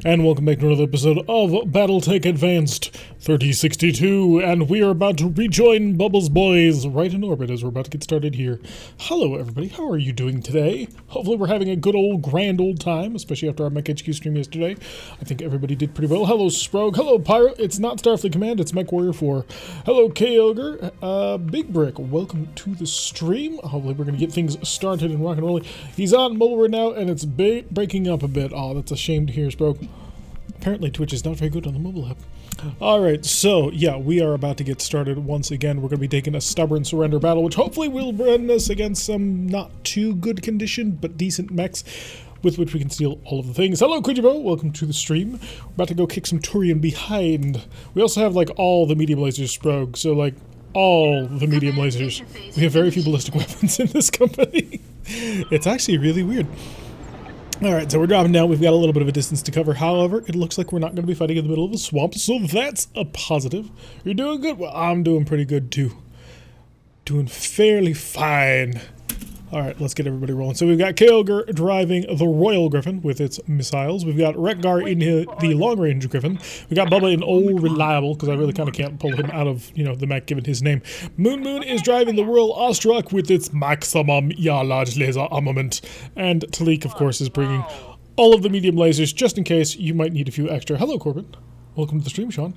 and welcome back to another episode of BattleTech Advanced 3062, and we are about to rejoin Bubba's boys right in orbit as we're about to get started here. Hello everybody, how are you doing today? Hopefully we're having a good old grand old time, especially after our Mech HQ stream yesterday. I think everybody did pretty well. Hello Sprogue, hello Pyro, it's not Starfleet Command, it's MechWarrior 4. Hello K-Ogre, Big Brick, welcome to the stream. Hopefully we're going to get things started and rock and rolling. He's on mobile right now and it's breaking up a bit. Oh, that's a shame to hear, Sprogue. Apparently Twitch is not very good on the mobile app. Alright, so yeah, we are about to get started once again. We're going to be taking a stubborn surrender battle, which hopefully will run us against some not too good condition, but decent mechs, with which we can steal all of the things. Hello, Kujibo, welcome to the stream. We're about to go kick some Turian behind. We also have, like, all the medium lasers, Sprogue, so, like, all the medium lasers. We have very few ballistic weapons in this company. It's actually really weird. Alright, so we're dropping down. We've got a little bit of a distance to cover. However, it looks like we're not going to be fighting in the middle of a swamp, so that's a positive. You're doing good? Well, I'm doing pretty good, too. Doing fairly fine. Alright, let's get everybody rolling. So we've got K-Ogre driving the Royal Griffin with its missiles. We've got Rekgar in the long-range Griffin. We've got Bubba in Old Reliable, because I really kind of can't pull him out of, you know, the mech given his name. Moon is driving the Royal Ostrak with its maximum large laser armament. And Talik, of course, is bringing all of the medium lasers, just in case you might need a few extra. Hello, Corbin. Welcome to the stream, Sean.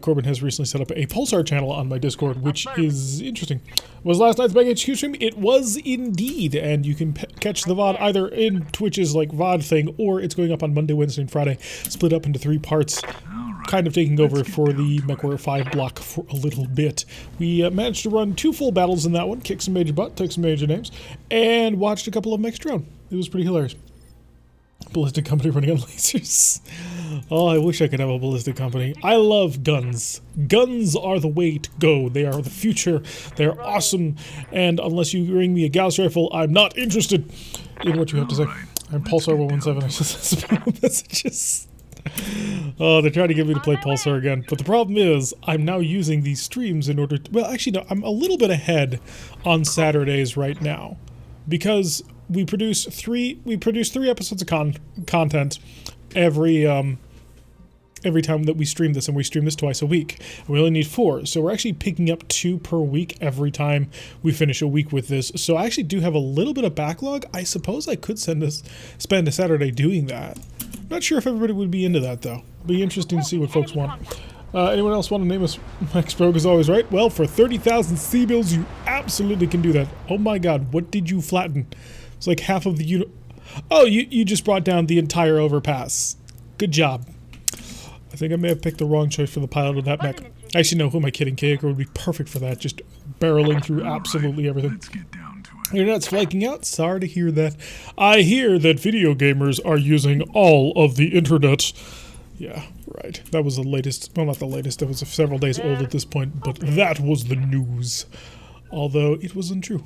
Corbin has recently set up a Pulsar channel on my Discord, which is interesting. Was last night's Mech HQ stream? It was indeed, and you can catch the VOD either in Twitch's like VOD thing, or it's going up on Monday, Wednesday, and Friday, split up into 3 parts, kind of taking over for the MechWarrior 5 block for a little bit. We managed to run 2 full battles in that one, kick some major butt, took some major names, and watched a couple of mechs drone. It was pretty hilarious. Ballistic company running on lasers. Oh, I wish I could have a ballistic company. I love guns. Guns are the way to go. They are the future. They are awesome. And unless you bring me a Gauss rifle, I'm not interested in what you have to say. I'm Pulsar 117. I just spam messages. Oh, they're trying to get me to play Pulsar again. But the problem is, I'm now using these streams in order to... Well, actually, no. I'm a little bit ahead on Saturdays right now. Because... We produce 3 episodes of content every time that we stream this, and we stream this twice a week. And we only need 4, so we're actually picking up 2 per week every time we finish a week with this. So I actually do have a little bit of backlog. I suppose I could spend a Saturday doing that. I'm not sure if everybody would be into that though. It'll be interesting to see what folks want. Anyone else want to name us? Max Brogue is always right. Well, for 30,000 C-bills, you absolutely can do that. Oh my god, what did you flatten? It's like half of the Oh, you just brought down the entire overpass. Good job. I think I may have picked the wrong choice for the pilot of that mech. Actually, no, who am I kidding? K-Ogre would be perfect for that. Just barreling through absolutely everything. Let's get down to it. You're not flaking out? Sorry to hear that. I hear that video gamers are using all of the internet. Yeah, right. That was the latest. Well, not the latest. It was several days old at this point, but that was the news. Although it was untrue.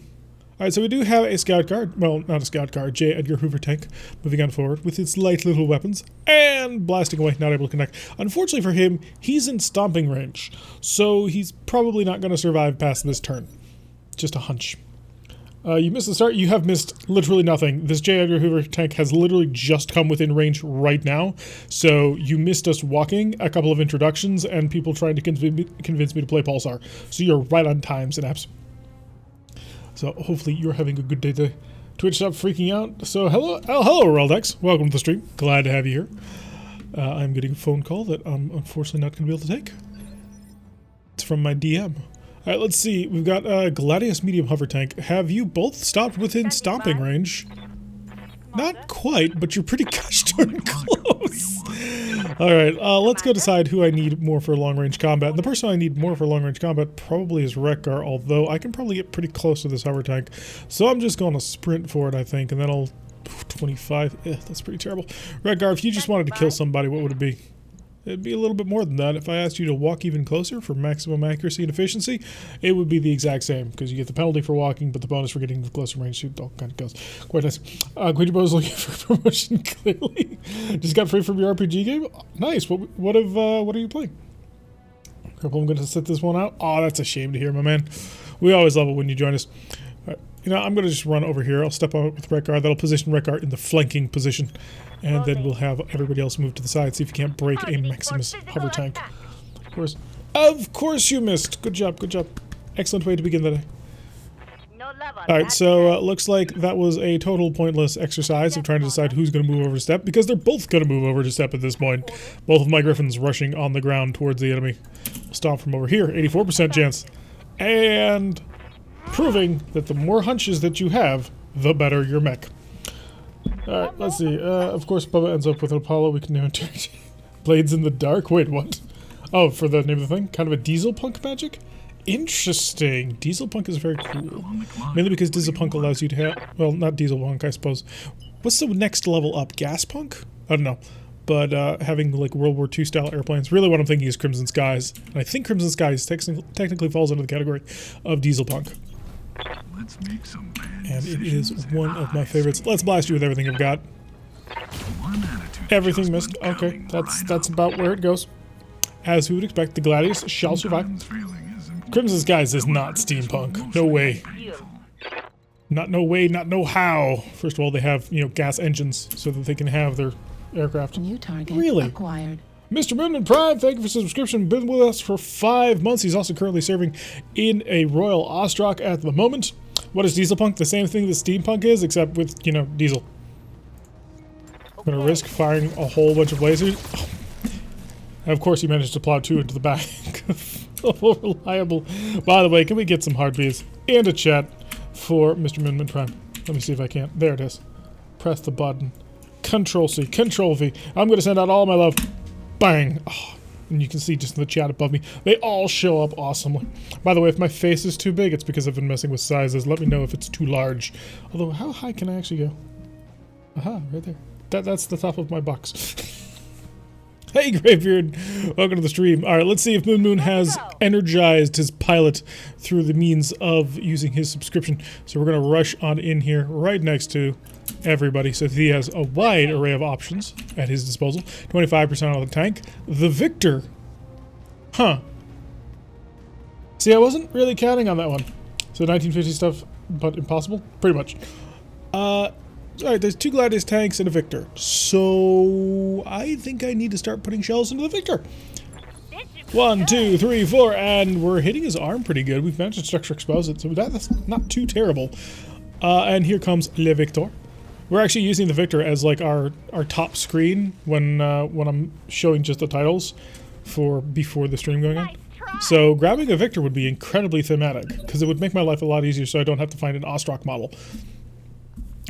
Alright, so we do have a scout car, well, not a scout car, J. Edgar Hoover tank, moving on forward with its light little weapons, and blasting away, not able to connect. Unfortunately for him, he's in stomping range, so he's probably not going to survive past this turn. Just a hunch. You missed the start, you have missed literally nothing. This J. Edgar Hoover tank has literally just come within range right now, so you missed us walking, a couple of introductions, and people trying to convince me to play Pulsar. So you're right on time, Synapse. So hopefully you're having a good day today. Twitch stop freaking out. So hello Reldex. Welcome to the stream. Glad to have you here. I'm getting a phone call that I'm unfortunately not going to be able to take. It's from my DM. Alright, let's see. We've got Gladius medium hover tank. Have you both stopped within stomping range? Not quite, but you're pretty gosh darn close. Alright, let's go decide who I need more for long-range combat. And the person I need more for long-range combat probably is Rekgar, although I can probably get pretty close to this hover tank. So I'm just going to sprint for it, I think, and then I'll... 25, that's pretty terrible. Rekgar, if you just wanted to kill somebody, what would it be? It'd be a little bit more than that. If I asked you to walk even closer for maximum accuracy and efficiency, it would be the exact same, because you get the penalty for walking, but the bonus for getting the closer range, it all kind of goes. Quite nice. Quidjabo is looking for promotion, clearly. Just got free from your RPG game? Nice. What are you playing? I'm going to set this one out. Oh, that's a shame to hear, my man. We always love it when you join us. Right. You know, I'm going to just run over here. I'll step on with Red Guard. That'll position Red Guard in the flanking position. And then we'll have everybody else move to the side, see if you can't break a Maximus hover tank. Of course you missed. Good job, good job. Excellent way to begin the day. Alright, so looks like that was a total pointless exercise of trying to decide who's going to move over to step, because they're both going to move over to step at this point. Both of my Griffins rushing on the ground towards the enemy. We'll stomp from over here, 84% chance. And proving that the more hunches that you have, the better your mech. Alright, let's see. Of course, Bubba ends up with an Apollo. We can name it Blades in the Dark. Wait, what? Oh, for the name of the thing? Kind of a diesel punk magic? Interesting. Diesel punk is very cool. Mainly because diesel punk allows you to have... Well, not diesel punk, I suppose. What's the next level up? Gas punk? I don't know. But having like World War II style airplanes, really what I'm thinking is Crimson Skies. And I think Crimson Skies technically falls under the category of diesel punk. Let's make some and it is one of my favorites. Let's blast you with everything I've got. Everything missed. Okay, that's about where it goes. As we would expect, the Gladius shall survive. Crimson Skies is not steampunk. No way. Not no way, not no how. First of all, they have, you know, gas engines so that they can have their aircraft. New target really? Acquired. Mr. Moonman Prime, thank you for subscription. Been with us for 5 months. He's also currently serving in a Royal Ostrock at the moment. What is diesel punk? The same thing that steampunk is, except with, you know, diesel. I'm gonna risk firing a whole bunch of lasers. Oh. And of course, he managed to plow 2 into the back. Oh, reliable. By the way, can we get some heartbeats and a chat for Mr. Moonman Prime? Let me see if I can. There it is. Press the button. Control-C, Control-V. I'm gonna send out all my love. Bang! Oh, and you can see just in the chat above me, they all show up awesomely. By the way, if my face is too big, it's because I've been messing with sizes. Let me know if it's too large. Although, how high can I actually go? Aha, right there. That's the top of my box. Hey, Greybeard! Welcome to the stream. Alright, let's see if Moon has energized his pilot through the means of using his subscription. So we're going to rush on in here right next to everybody, so he has a wide array of options at his disposal. 25% on the tank. The Victor. Huh. See, I wasn't really counting on that one. So 1950 stuff, but impossible? Pretty much. Alright, there's 2 Gladius tanks and a Victor. So I think I need to start putting shells into the Victor. 1, 2, 3, 4, and we're hitting his arm pretty good. We've managed to structure expose it, so that's not too terrible. And here comes Le Victor. We're actually using the Victor as like our top screen when I'm showing just the titles for before the stream going on. So grabbing a Victor would be incredibly thematic because it would make my life a lot easier, so I don't have to find an Ostrock model.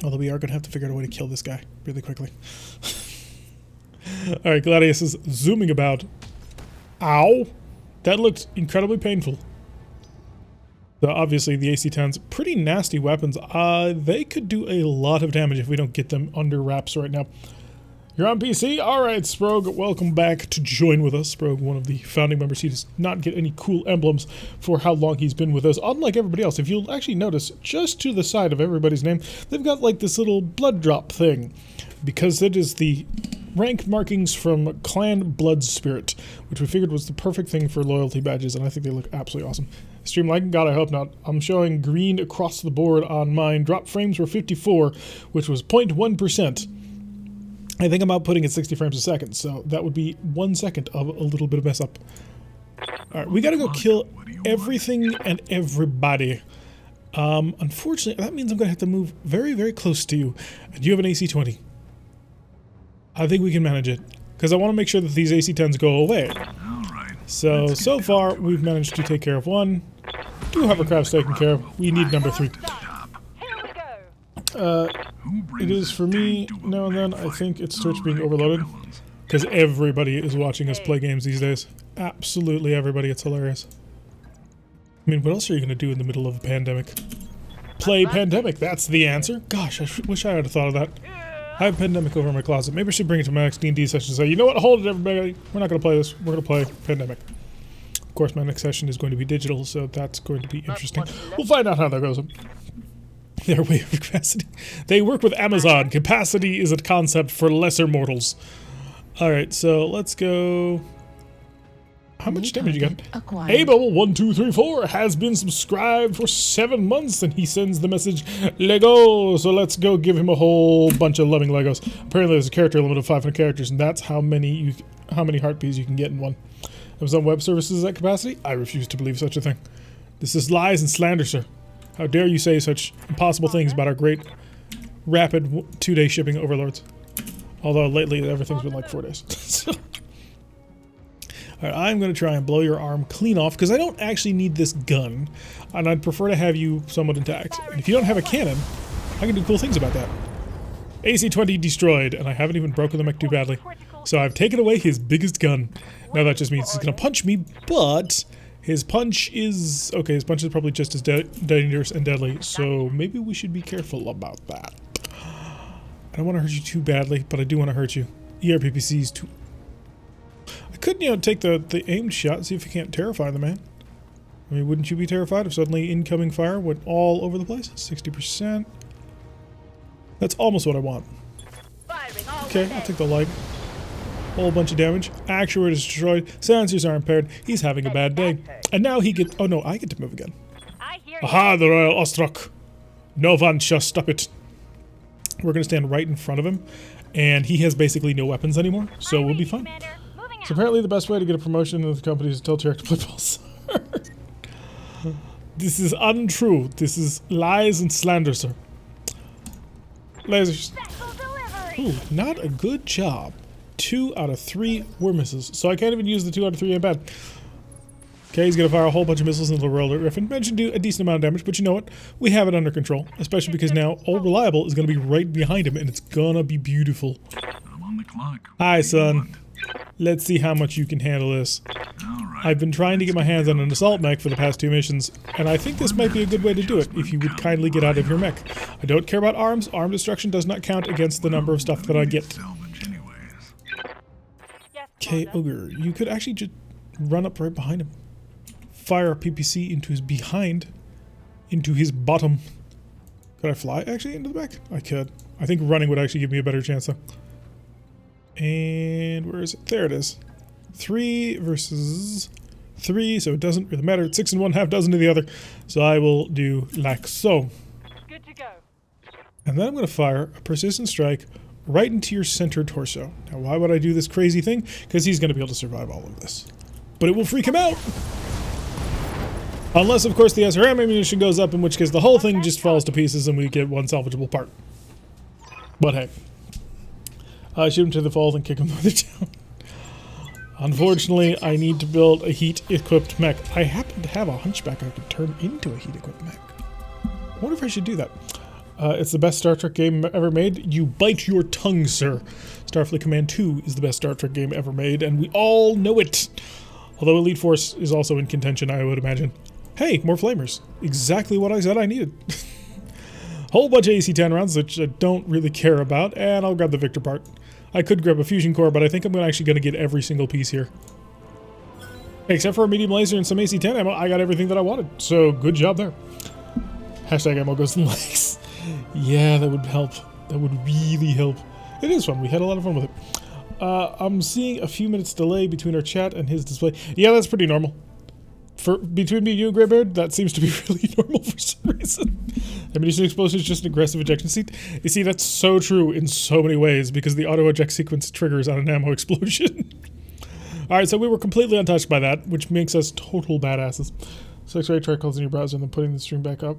Although we are going to have to figure out a way to kill this guy really quickly. Alright, Gladius is zooming about. Ow! That looked incredibly painful. So obviously the AC-10s, pretty nasty weapons. They could do a lot of damage if we don't get them under wraps right now. You're on PC? Alright, Sprog, welcome back to join with us. Sprog, one of the founding members. He does not get any cool emblems for how long he's been with us. Unlike everybody else, if you'll actually notice, just to the side of everybody's name, they've got like this little blood drop thing. Because it is the rank markings from Clan Blood Spirit, which we figured was the perfect thing for loyalty badges, and I think they look absolutely awesome. Stream like? God, I hope not. I'm showing green across the board on mine. Drop frames were 54, which was 0.1%. I think I'm outputting at 60 frames a second, so that would be 1 second of a little bit of mess up. Alright, we gotta go kill everything and everybody. Unfortunately, that means I'm gonna have to move very, very close to you. And you have an AC-20. I think we can manage it, because I want to make sure that these AC-10s go away. So far, we've managed to take care of 1. 2 hovercrafts taken care of. We need number 3. It is for me now and then. I think it's Twitch being overloaded because everybody is watching us play games these days. Absolutely everybody. It's hilarious. I mean, what else are you going to do in the middle of a pandemic? Play Pandemic. That's the answer. Gosh, I wish I had thought of that. I have Pandemic over in my closet. Maybe I should bring it to my next D&D session and say, you know what? Hold it, everybody. We're not going to play this. We're going to play Pandemic. Of course, my next session is going to be digital, so that's going to be interesting. We'll find out how that goes. Their way of capacity. They work with Amazon. Capacity is a concept for lesser mortals. Alright, so let's go... How much damage you got? Acquired. Abel1234 has been subscribed for 7 months, and he sends the message, Lego. So let's go give him a whole bunch of loving Legos. Apparently there's a character limit of 500 characters, and that's how many heart bees you can get in one. Amazon Web Services at capacity? I refuse to believe such a thing. This is lies and slander, sir. How dare you say such impossible things about our great, rapid 2-day shipping overlords. Although lately everything's been like 4 days. So. Alright, I'm going to try and blow your arm clean off, because I don't actually need this gun, and I'd prefer to have you somewhat intact. And if you don't have a cannon, I can do cool things about that. AC-20 destroyed, and I haven't even broken the mech too badly. So I've taken away his biggest gun. Now that just means he's going to punch me, but his punch is... Okay, his punch is probably just as dangerous and deadly, so maybe we should be careful about that. I don't want to hurt you too badly, but I do want to hurt you. ERPPC's too... I could, take the aimed shot, see if you can't terrify the man. I mean, wouldn't you be terrified if suddenly incoming fire went all over the place? 60%. That's almost what I want. Okay, I'll take the light. Whole bunch of damage. Actuator destroyed. Sensors are impaired. He's having a bad day. And now he gets... Oh no, I get to move again. Aha, the Royal Ostrok. No one shall stop it. We're going to stand right in front of him. And he has basically no weapons anymore, so we'll be fine. So apparently the best way to get a promotion in the company is to tell Tarek to play Pulsar. This is untrue. This is lies and slander, sir. Lasers. Ooh, not a good job. 2 out of 3 were misses, so I can't even use the 2 out of 3 ain't bad. Okay, he's gonna fire a whole bunch of missiles into the Royal Griffin. Mentioned do a decent amount of damage, but you know what? We have it under control, especially because now Old Reliable is gonna be right behind him, and it's gonna be beautiful. I'm on the clock. Hi, son. Let's see how much you can handle this. Alright. I've been trying to get my hands on an assault mech for the past 2 missions, and I think this might be a good way to do it, if you would kindly get out of your mech. I don't care about arms. Arm destruction does not count against the number of stuff that I get. Salvage anyways. Okay, Ogre, you could actually just run up right behind him. Fire a PPC into his behind, into his bottom. Could I fly actually into the back? I could. I think running would actually give me a better chance though. And where is it? There it is. 3 versus 3, so it doesn't really matter. It's 6 and 1/2 dozen to the other. So I will do like so. Good to go. And then I'm going to fire a persistent strike right into your center torso. Now why would I do this crazy thing? Because he's going to be able to survive all of this. But it will freak him out! Unless, of course, the SRM ammunition goes up, in which case the whole thing just falls to pieces and we get one salvageable part. But hey. Shoot him to the falls and kick him further down. Unfortunately, I need to build a heat-equipped mech. I happen to have a hunchback I could turn into a heat-equipped mech. I wonder if I should do that. It's the best Star Trek game ever made. You bite your tongue, sir. Starfleet Command 2 is the best Star Trek game ever made, and we all know it. Although Elite Force is also in contention, I would imagine. Hey, more flamers. Exactly what I said I needed. Whole bunch of AC-10 rounds, which I don't really care about, and I'll grab the Victor part. I could grab a fusion core, but I think I'm actually going to get every single piece here. Except for a medium laser and some AC-10 ammo, I got everything that I wanted. So, good job there. Hashtag ammo goes in legs. Yeah, that would help. That would really help. It is fun. We had a lot of fun with it. I'm seeing a few minutes delay between our chat and his display. Yeah, that's pretty normal. Between me and you, Greybeard, that seems to be really normal for some reason. Ammunition explosion is just an aggressive ejection seat. You see, that's so true in so many ways because the auto-eject sequence triggers on an ammo explosion. Alright, so we were completely untouched by that, which makes us total badasses. So X-ray, try closing your browser and then putting the stream back up.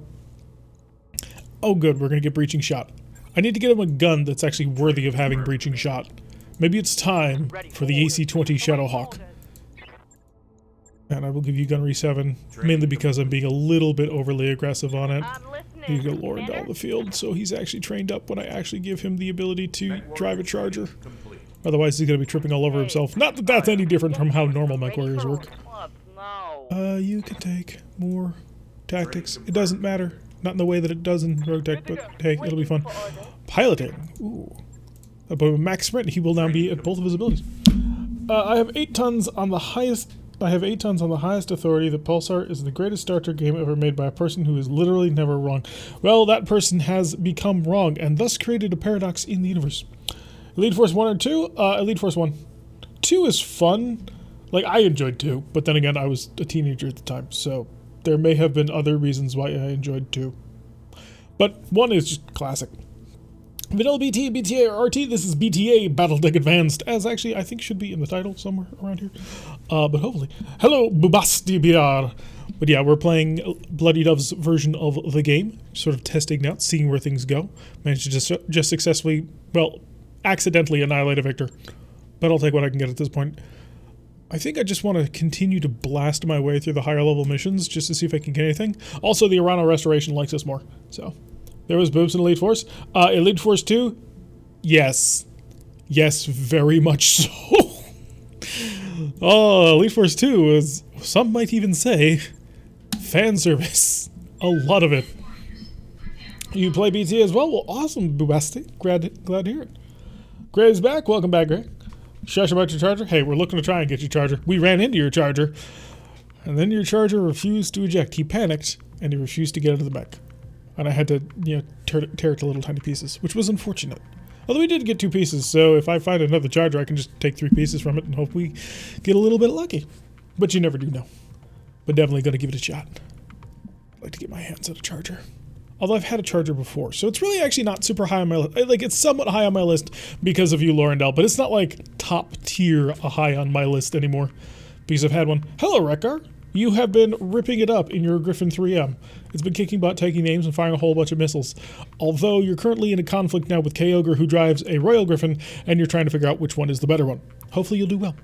Oh good, we're going to get breaching shot. I need to get him a gun that's actually worthy of having breaching shot. Maybe it's time for the AC-20 Shadowhawk. And I will give you Gunnery 7, mainly because I'm being a little bit overly aggressive on it. He's galore into all the field, so he's actually trained up when I actually give him the ability to drive a charger. Otherwise, he's going to be tripping all over himself. Not that that's any different from how normal MechWarriors work. You can take more tactics. It doesn't matter. Not in the way that it does in Rogue Tech, but hey, it'll be fun. Piloting. Ooh. But max sprint, he will now be at both of his abilities. I have 8 tons on the highest authority that Pulsar is the greatest Star Trek game ever made by a person who is literally never wrong. Well, that person has become wrong and thus created a paradox in the universe. Elite Force 1 or 2? Elite Force 1. 2 is fun. Like, I enjoyed 2, but then again, I was a teenager at the time, so there may have been other reasons why I enjoyed 2. But 1 is just classic. Vanilla BT, BTA, or RT, this is BTA, BattleTech Advanced, as actually I think should be in the title somewhere around here. But hopefully. Hello, Bubasti BR. But yeah, we're playing Bloody Dove's version of the game, sort of testing out, seeing where things go. Managed to just successfully, well, accidentally annihilate a victor. But I'll take what I can get at this point. I think I just want to continue to blast my way through the higher level missions just to see if I can get anything. Also, the Arano Restoration likes us more, so... There was boobs in Elite Force. Elite Force 2? Yes. Yes, very much so. Oh, Elite Force 2 is, some might even say, fan service. A lot of it. You play BT as well? Well, awesome, Boobastic. Glad to hear it. Gray's back. Welcome back, Gray. Shush about your charger? Hey, we're looking to try and get your charger. We ran into your charger. And then your charger refused to eject. He panicked, and he refused to get out of the mech. And I had to, you know, tear it to little tiny pieces, which was unfortunate. Although we did get 2 pieces, so if I find another charger, I can just take 3 pieces from it and hope we get a little bit lucky. But you never do know. But definitely going to give it a shot. I'd like to get my hands on a charger. Although I've had a charger before, so it's really actually not super high on my list. Like, it's somewhat high on my list because of you, Laurendell, but it's not like top tier high on my list anymore because I've had one. Hello, Rekgar. You have been ripping it up in your Griffin 3M. It's been kicking butt, taking names, and firing a whole bunch of missiles. Although you're currently in a conflict now with K-Ogre, who drives a Royal Griffin, and you're trying to figure out which one is the better one. Hopefully you'll do well.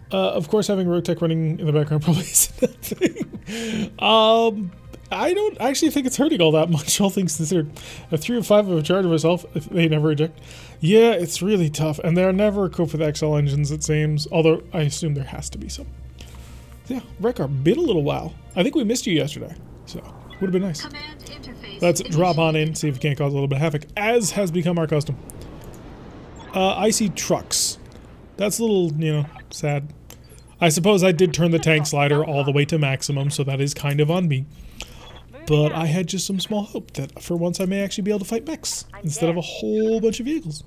Of course, having RogueTech running in the background probably isn't a thing. I don't actually think it's hurting all that much, all things considered. A 3 of 5 of a charge of myself, if they never eject. Yeah, it's really tough, and they're never equipped with XL engines, it seems. Although, I assume there has to be some. Yeah, Rekgar, been a little while. I think we missed you yesterday, so would have been nice. Let's drop on in, see if we can't cause a little bit of havoc, as has become our custom. I see trucks. That's a little, you know, sad. I suppose I did turn the tank slider all the way to maximum, so that is kind of on me. But I had just some small hope that for once I may actually be able to fight mechs instead of a whole bunch of vehicles.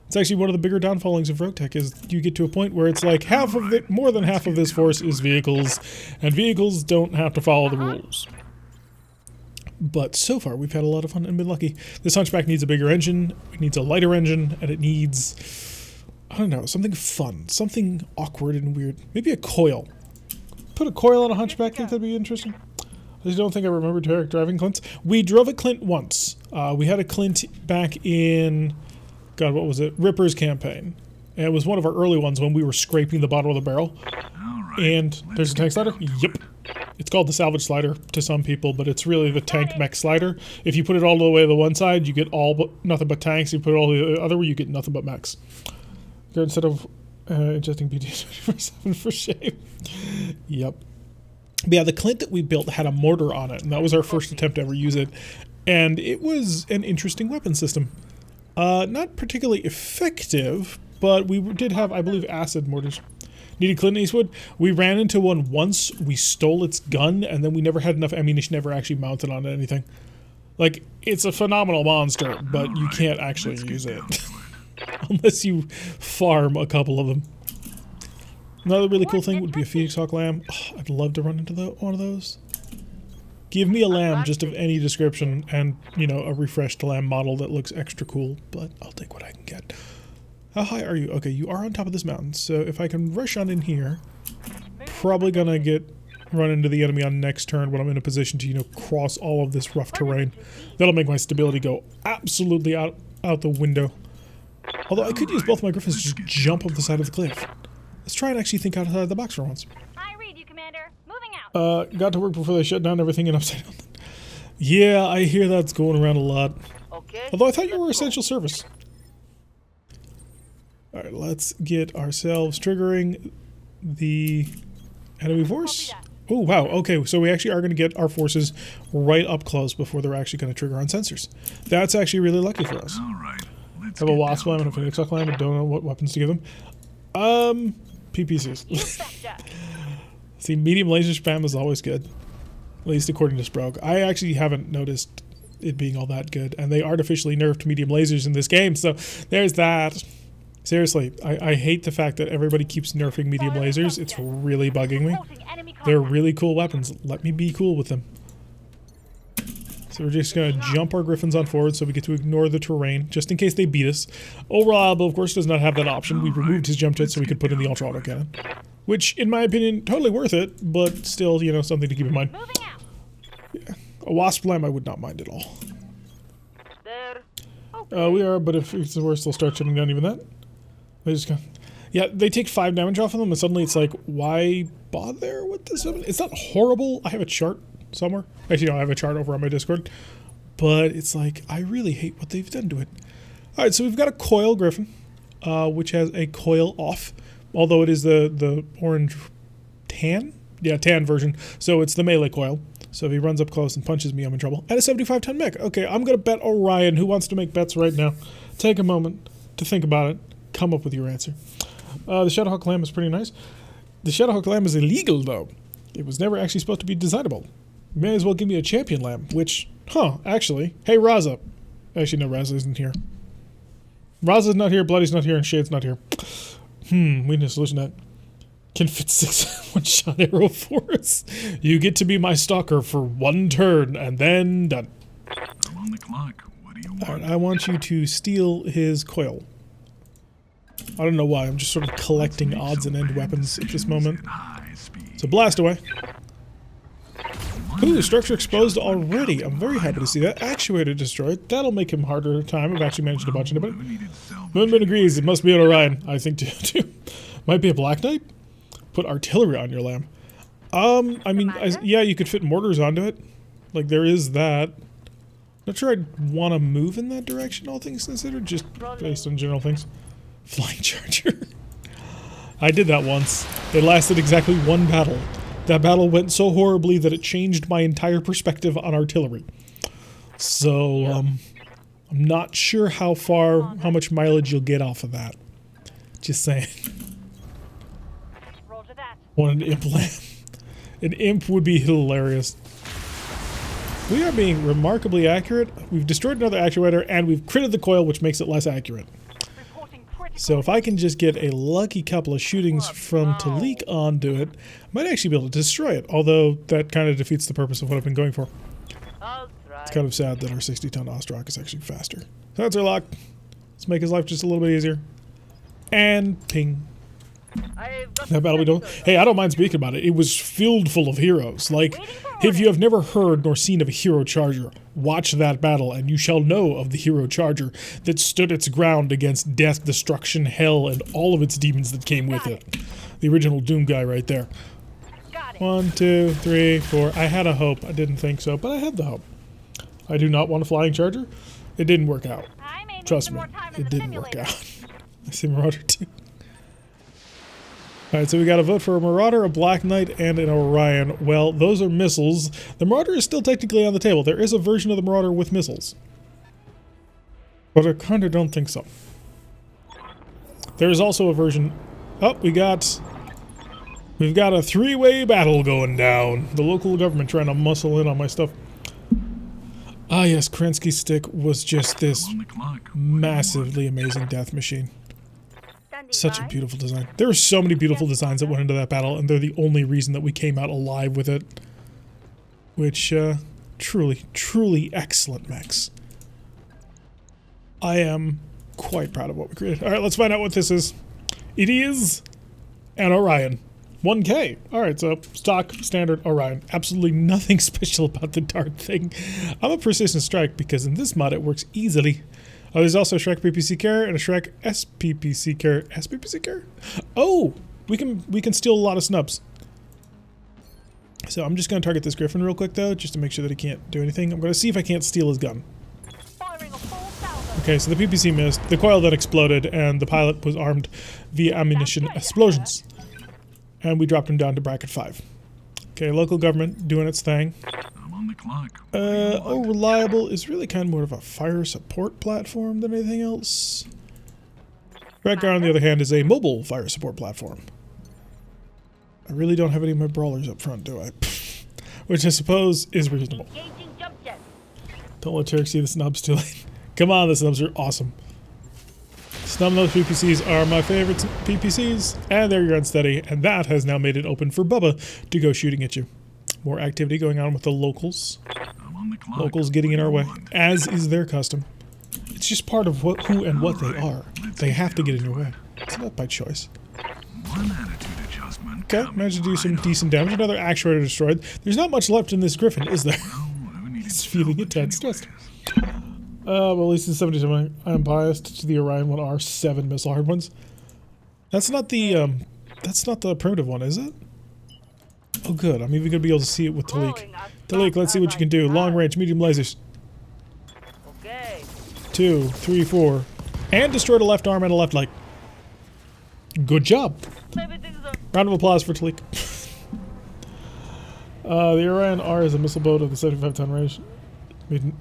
It's actually one of the bigger downfallings of RogueTech is you get to a point where it's like more than half of this force is vehicles, and vehicles don't have to follow the rules. But so far, we've had a lot of fun and been lucky. This Hunchback needs a bigger engine, it needs a lighter engine, and it needs, I don't know, something fun, something awkward and weird. Maybe a coil. Put a coil on a Hunchback, think that'd be interesting. I just don't think I remember Tarek driving Clints. We drove a Clint once. We had a Clint back in... God, what was it? Ripper's campaign. And it was one of our early ones when we were scraping the bottom of the barrel. Right, and there's a tank slider? Yep. It's called the salvage slider to some people, but it's really the tank mech slider. If you put it all the way to the one side, you get nothing but tanks. You put it all the other way, you get nothing but mechs. Instead of ingesting BTA 24/7 for shame. Yep. But yeah, the Clint that we built had a mortar on it, and that was our first attempt to ever use it. And it was an interesting weapon system. Not particularly effective, but we did have, I believe, acid mortars. Needed Clint Eastwood. We ran into one once, we stole its gun, and then we never had enough ammunition ever actually mounted on anything. Like, it's a phenomenal monster, but you can't actually use it. Unless you farm a couple of them. Another really cool thing would be a Phoenix Hawk lamb. Oh, I'd love to run into one of those. Give me a lamb just of any description and, you know, a refreshed lamb model that looks extra cool, but I'll take what I can get. How high are you? Okay, you are on top of this mountain, so if I can rush on in here, probably gonna run into the enemy on next turn when I'm in a position to, you know, cross all of this rough terrain. That'll make my stability go absolutely out the window. Although I could use both my Griffins to just jump off the side of the cliff. Let's try and actually think outside the box for once. Got to work before they shut down everything in Upside Down. Yeah, I hear that's going around a lot. Okay. Although I thought you were essential service. Alright, let's get ourselves triggering the enemy force. Oh, wow. Okay, so we actually are going to get our forces right up close before they're actually going to trigger on sensors. That's actually really lucky for us. Alright, let's have a Wasp Lamb and a Phoenix Hawk Lamb and don't know what weapons to give them. PPCs. See, medium laser spam is always good. At least according to Sprogue. I actually haven't noticed it being all that good. And they artificially nerfed medium lasers in this game, so there's that. Seriously, I hate the fact that everybody keeps nerfing medium lasers. It's really bugging me. They're really cool weapons. Let me be cool with them. So we're just going to jump our Griffins on forward so we get to ignore the terrain, just in case they beat us. Reliable, of course, does not have that option. We removed his jump jet so we could put in the ultra auto cannon. Which, in my opinion, totally worth it, but still, you know, something to keep in mind. Yeah. A Wasp Lamb I would not mind at all. We are, but if it's the worst, they'll start shutting down even that. They just go. Yeah, they take 5 damage off of them, and suddenly it's like, why bother with this? It's not horrible. I have a chart somewhere. Actually, no, I have a chart over on my Discord. But it's like, I really hate what they've done to it. Alright, so we've got a coil Griffin, which has a coil off. Although it is the orange tan? Yeah, tan version. So it's the melee coil. So if he runs up close and punches me, I'm in trouble. And a 75-ton mech. Okay, I'm going to bet Orion. Who wants to make bets right now? Take a moment to think about it. Come up with your answer. The Shadowhawk Lamb is pretty nice. The Shadowhawk Lamb is illegal, though. It was never actually supposed to be designable. You may as well give me a champion lamb, which... actually. Hey, Raza. Actually, no, Raza isn't here. Raza's not here, Bloody's not here, and Shade's not here. We need a solution to that. Can fit 6 one-shot arrow for us. You get to be my stalker for 1 turn, and then done. I'm on the clock. What do you want? Alright, I want you to steal his coil. I don't know why, I'm just sort of collecting odds and end weapons at this moment. So blast away. Ooh, structure exposed already. I'm very happy to see that. Actuator destroyed. That'll make him harder time. I've actually managed to bunch anybody. Moonman agrees. It must be an Orion. I think too. Might be a Black Knight? Put artillery on your lamb. I mean, yeah, you could fit mortars onto it. Like, there is that. Not sure I'd want to move in that direction, all things considered, just based on general things. Flying Charger. I did that once. It lasted exactly 1 battle. That battle went so horribly that it changed my entire perspective on artillery. So, I'm not sure how much mileage you'll get off of that. Just saying. Want an imp lamb? An imp would be hilarious. We are being remarkably accurate. We've destroyed another actuator, and we've critted the coil, which makes it less accurate. So if I can just get a lucky couple of shootings from Talik onto it, I might actually be able to destroy it, although that kind of defeats the purpose of what I've been going for. It's kind of sad that our 60-ton Ostrak is actually faster. So that's our lock. Let's make his life just a little bit easier. And ping. That battle we don't... Hey, I don't mind speaking about it. It was filled full of heroes. Like, if you have never heard nor seen of a hero charger, watch that battle and you shall know of the hero charger that stood its ground against death, destruction, hell, and all of its demons that came with it. The original Doom guy right there. 1, 2, 3, 4. I had a hope. I didn't think so, but I had the hope. I do not want a flying charger. It didn't work out. Trust me, it didn't work out. I see Marauder too. Alright, so we got a vote for a Marauder, a Black Knight, and an Orion. Well, those are missiles. The Marauder is still technically on the table. There is a version of the Marauder with missiles. But I kind of don't think so. There is also a version... Oh, we've got a 3-way battle going down. The local government trying to muscle in on my stuff. Ah yes, Kerensky's stick was just this massively amazing death machine. Such a beautiful design. There are so many beautiful designs that went into that battle, and they're the only reason that we came out alive with it. Which, truly, truly excellent mechs. I am quite proud of what we created. Alright, let's find out what this is. It is an Orion. 1K. Alright, so stock, standard Orion. Absolutely nothing special about the dart thing. I'm a persistent strike because in this mod it works easily. Oh, there's also a Shrek PPC carrier and a Shrek SPPC carrier. SPPC carrier? Oh! We can steal a lot of snubs. So I'm just going to target this Griffin real quick though, just to make sure that he can't do anything. I'm going to see if I can't steal his gun. Okay, so the PPC missed, the coil then exploded, and the pilot was armed via ammunition explosions. And we dropped him down to bracket 5. Okay, local government doing its thing. I'm on the clock. Reliable is really kind of more of a fire support platform than anything else. Redguard, on the other hand, is a mobile fire support platform. I really don't have any of my brawlers up front, do I? Which I suppose is reasonable. Don't let Turk see the snubs too late. Come on, the snubs are awesome. Some of those PPCs are my favorite PPCs, and there you're unsteady, and that has now made it open for Bubba to go shooting at you. More activity going on with the locals. I'm on the clock. Locals getting in our way, as is their custom. It's just part of who and what they are. They have to get in your way. It's not by choice. One attitude adjustment. Okay, managed to do some decent damage. Another actuator destroyed. There's not much left in this Griffin, is there? He's feeling intense stressed. Well, at least in 77, I'm biased to the Orion 1R 7 missile hard ones. That's not the primitive one, is it? Oh, good. I'm even gonna be able to see it with Talik. Talik, let's see what you can do. Long range, medium lasers. Okay. 2, 3, 4, and destroyed a left arm and a left leg. Good job. Round of applause for Talik. The Orion R is a missile boat of the 75-ton range.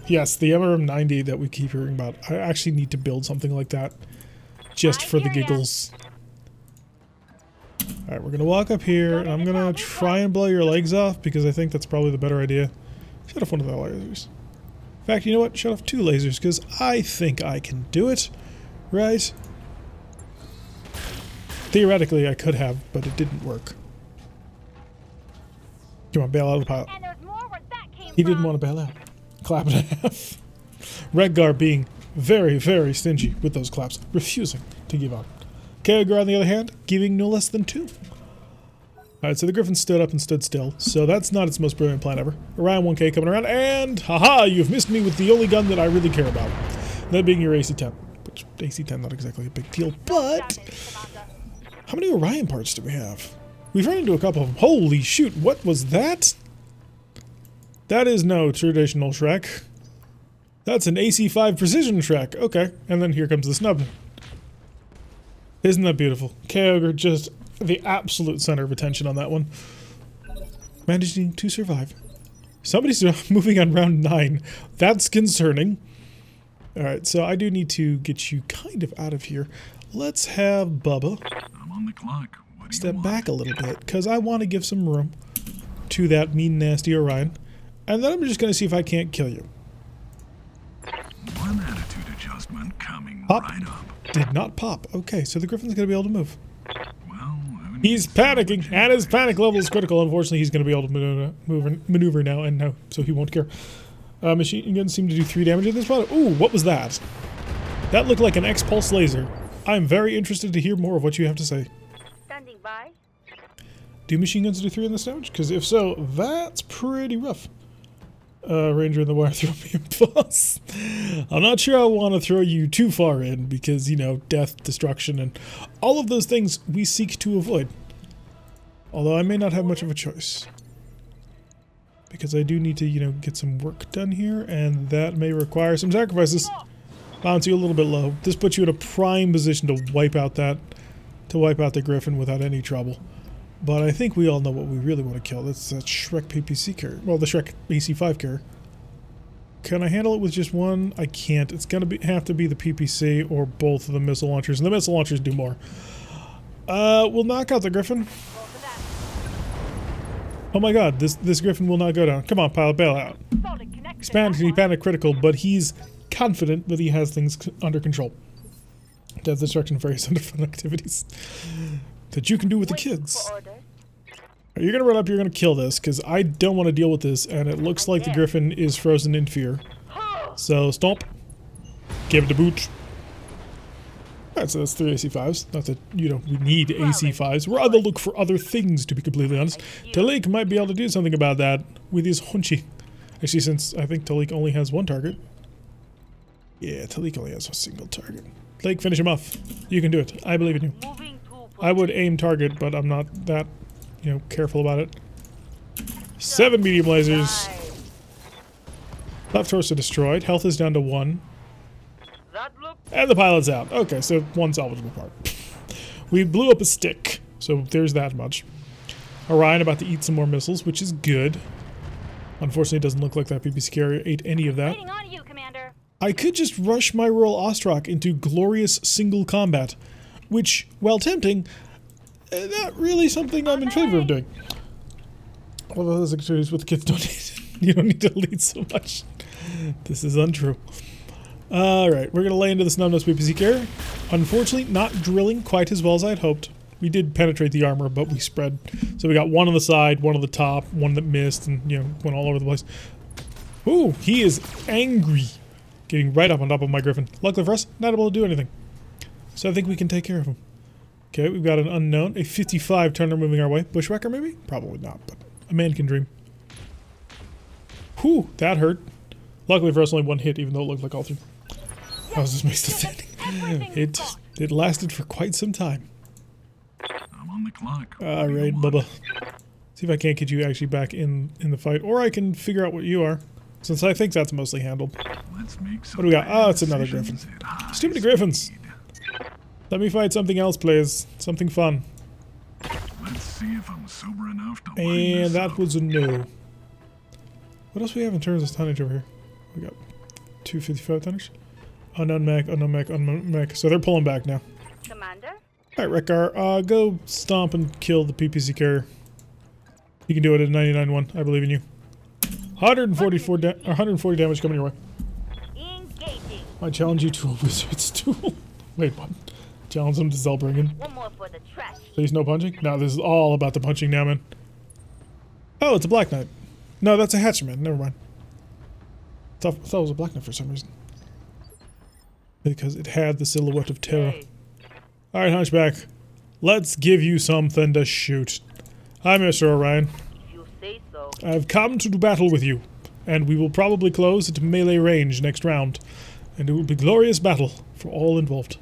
Yes, the MRM-90 that we keep hearing about. I actually need to build something like that, just for the giggles. Alright, we're going to walk up here, and I'm going to try and blow your legs off, because I think that's probably the better idea. Shut off one of the lasers. In fact, you know what? Shut off 2 lasers, because I think I can do it. Right? Theoretically, I could have, but it didn't work. Come on, bail out of the pilot. He didn't want to bail out. Clap and a half. Redgar being very, very stingy with those claps, refusing to give up. Kagar, on the other hand, giving no less than 2. Alright, so the Griffin stood up and stood still, so that's not its most brilliant plan ever. Orion 1K coming around, and haha, you've missed me with the only gun that I really care about. That being your AC-10. Which, AC-10 not exactly a big deal, but... How many Orion parts do we have? We've run into a couple of them. Holy shoot, what was that? That is no traditional Shrek. That's an AC-5 precision Shrek. Okay, and then here comes the snub. Isn't that beautiful? Kyogre just the absolute center of attention on that one. Managing to survive. Somebody's moving on round 9. That's concerning. Alright, so I do need to get you kind of out of here. Let's have Bubba I'm on the clock. What do you step want? back a little bit, because I want to give some room to that mean, nasty Orion. And then I'm just going to see if I can't kill you. One attitude adjustment coming Pop. right up. Did not pop. Okay, so the Griffin's going to be able to move. Well, who He's needs panicking, and his panic level is critical. Unfortunately, he's going to be able to maneuver now, and no, so he won't care. Machine guns seem to do 3 damage at this spot. Ooh, what was that? That looked like an X-Pulse laser. I'm very interested to hear more of what you have to say. Standing by. Do machine guns do 3 in this damage? Because if so, that's pretty rough. Ranger in the wire threw me a bus. I'm not sure I want to throw you too far in because, you know, death, destruction, and all of those things we seek to avoid. Although I may not have much of a choice. Because I do need to, you know, get some work done here, and that may require some sacrifices. Bounce you a little bit low. This puts you in a prime position to wipe out the Griffin without any trouble. But I think we all know what we really want to kill. That's that Shrek PPC carrier. Well, the Shrek AC-5 carrier. Can I handle it with just one? I can't. It's going to have to be the PPC or both of the missile launchers. And the missile launchers do more. We'll knock out the Griffin. Oh my god, this Griffin will not go down. Come on, pilot, bail out. He's panic critical, but he's confident that he has things under control. Death, destruction, various other fun activities that you can do with the kids. You're gonna run up, you're gonna kill this, because I don't want to deal with this, and it looks like the Griffin is frozen in fear. So, stomp. Give it a boot. Alright, so that's 3 AC-5s. Not that, you know, we need AC-5s. We're on the look for other things, to be completely honest. Talik might be able to do something about that with his Hunchy. Actually, since I think Talik only has 1 target. Yeah, Talik only has a single target. Talik, finish him off. You can do it. I believe in you. I would aim target, but I'm not that, you know, careful about it. 7 medium lasers. Left torso destroyed. Health is down to 1. And the pilot's out. Okay, so 1 salvageable part. We blew up a stick, so there's that much. Orion about to eat some more missiles, which is good. Unfortunately, it doesn't look like that PPC carrier ate any of that. I could just rush my Royal Ostrak into glorious single combat, which, while tempting, not really something I'm in favor of doing. Although those activities with the kids don't need, you don't need to lead so much. This is untrue. Alright, we're going to lay into this numbness PPC carrier. Unfortunately, not drilling quite as well as I had hoped. We did penetrate the armor, but we spread. So we got one on the side, one on the top, one that missed, and, you know, went all over the place. Ooh, he is angry. Getting right up on top of my griffin. Luckily for us, not able to do anything. So I think we can take care of him. Okay, we've got an unknown. A 55 turner moving our way. Bushwhacker, maybe? Probably not, but a man can dream. Whew, that hurt. Luckily for us, only one hit, even though it looked like all three. That was just misunderstanding. It lasted for quite some time. I'm on the clock. Alright, Bubba. See if I can't get you actually back in the fight. Or I can figure out what you are. Since I think that's mostly handled. Let's make some What do we got? Oh, it's another griffin. Stupid griffins. Let me fight something else, please. Something fun. Let's see if I'm sober enough to line And this that up. was a no. What else we have in terms of tonnage over here? We got 255 tonnage. Unknown mech, unknown mech, unknown mech. So they're pulling back now. Commander? Alright, Rekgar, go stomp and kill the PPC carrier. You can do it at 99-1. I believe in you. 140 damage coming your way. Engaging. I challenge you to a wizard's duel. Wait, what? Challenge them to Zellbringen. One more for the trash. Please no punching? No, this is all about the punching now, man. Oh, it's a Black Knight. No, that's a Hatchman. Never mind. I thought it was a Black Knight for some reason. Because it had the silhouette of terror. Hey. Alright, Hunchback. Let's give you something to shoot. Hi, Mr. Orion. If you say so. I've come to do battle with you, and we will probably close at melee range next round, and it will be glorious battle for all involved.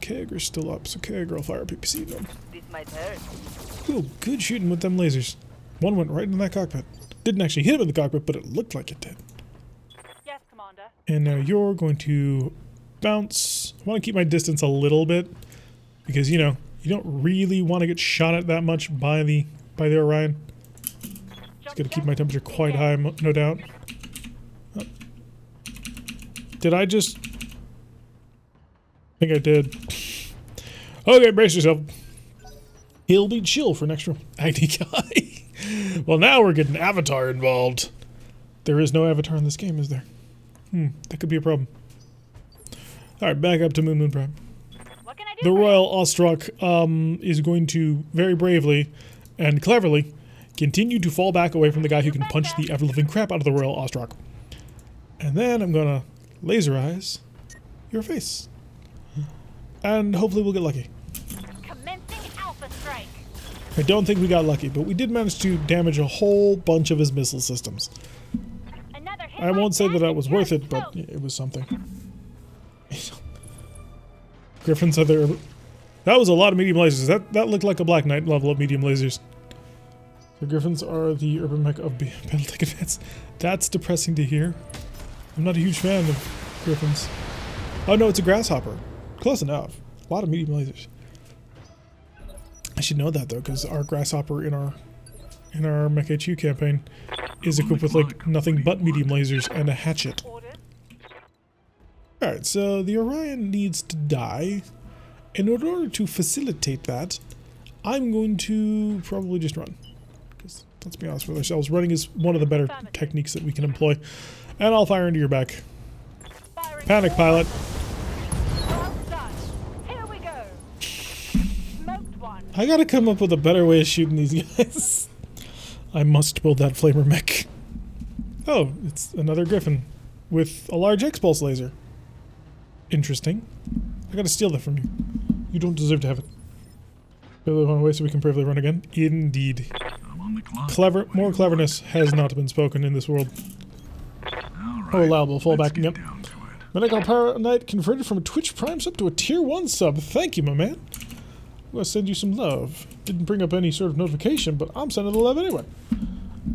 Keger's still up, so Keger will fire PPC though. This might hurt. Ooh, good shooting with them lasers. One went right in that cockpit. Didn't actually hit him in the cockpit, but it looked like it did. Yes, Commander. And now you're going to bounce. I want to keep my distance a little bit, because, you know, you don't really want to get shot at that much by the Orion. Just gotta keep my temperature quite high, no doubt. Oh. Did I just... I think I did. Okay, brace yourself. He'll be chill for next room. ID guy. Well, now we're getting Avatar involved. There is no Avatar in this game, is there? That could be a problem. Alright, back up to Moon Prime. What can I do? The Royal Ostrok is going to very bravely and cleverly continue to fall back away from the guy who can punch the ever-living crap out of the Royal Ostrok. And then I'm gonna laserize your face. And hopefully we'll get lucky. Commencing Alpha Strike. I don't think we got lucky, but we did manage to damage a whole bunch of his missile systems. Another hit I won't say that that was worth it, but No. it was something. Griffins are there. That was a lot of medium lasers. That looked like a Black Knight level of medium lasers. The Griffins are the urban mech of BattleTech Advanced. That's depressing to hear. I'm not a huge fan of Griffins. Oh no, it's a Grasshopper. Close enough. A lot of medium lasers. I should know that though, because our Grasshopper in our Mech HU campaign is equipped with like nothing but medium lasers and a hatchet. Order. Alright, so the Orion needs to die. In order to facilitate that, I'm going to probably just run. Because let's be honest with ourselves, running is one of the better techniques that we can employ. And I'll fire into your back. Firing. Panic, pilot. Well done. Here we go. Smoked one. I gotta come up with a better way of shooting these guys. I must build that flamer mech. Oh, it's another Griffin with a large X-pulse laser. Interesting. I gotta steal that from you. You don't deserve to have it. Build it on away so we can bravely run again. Indeed. I'm on the clock. Clever, more cleverness has not been spoken in this world. All right, Oh, allowable. Fall let's back. get Yep. down to it. Medical Power Knight converted from a Twitch Prime sub to a Tier 1 sub. Thank you, my man. I'm gonna send you some love. Didn't bring up any sort of notification, but I'm sending the love anyway.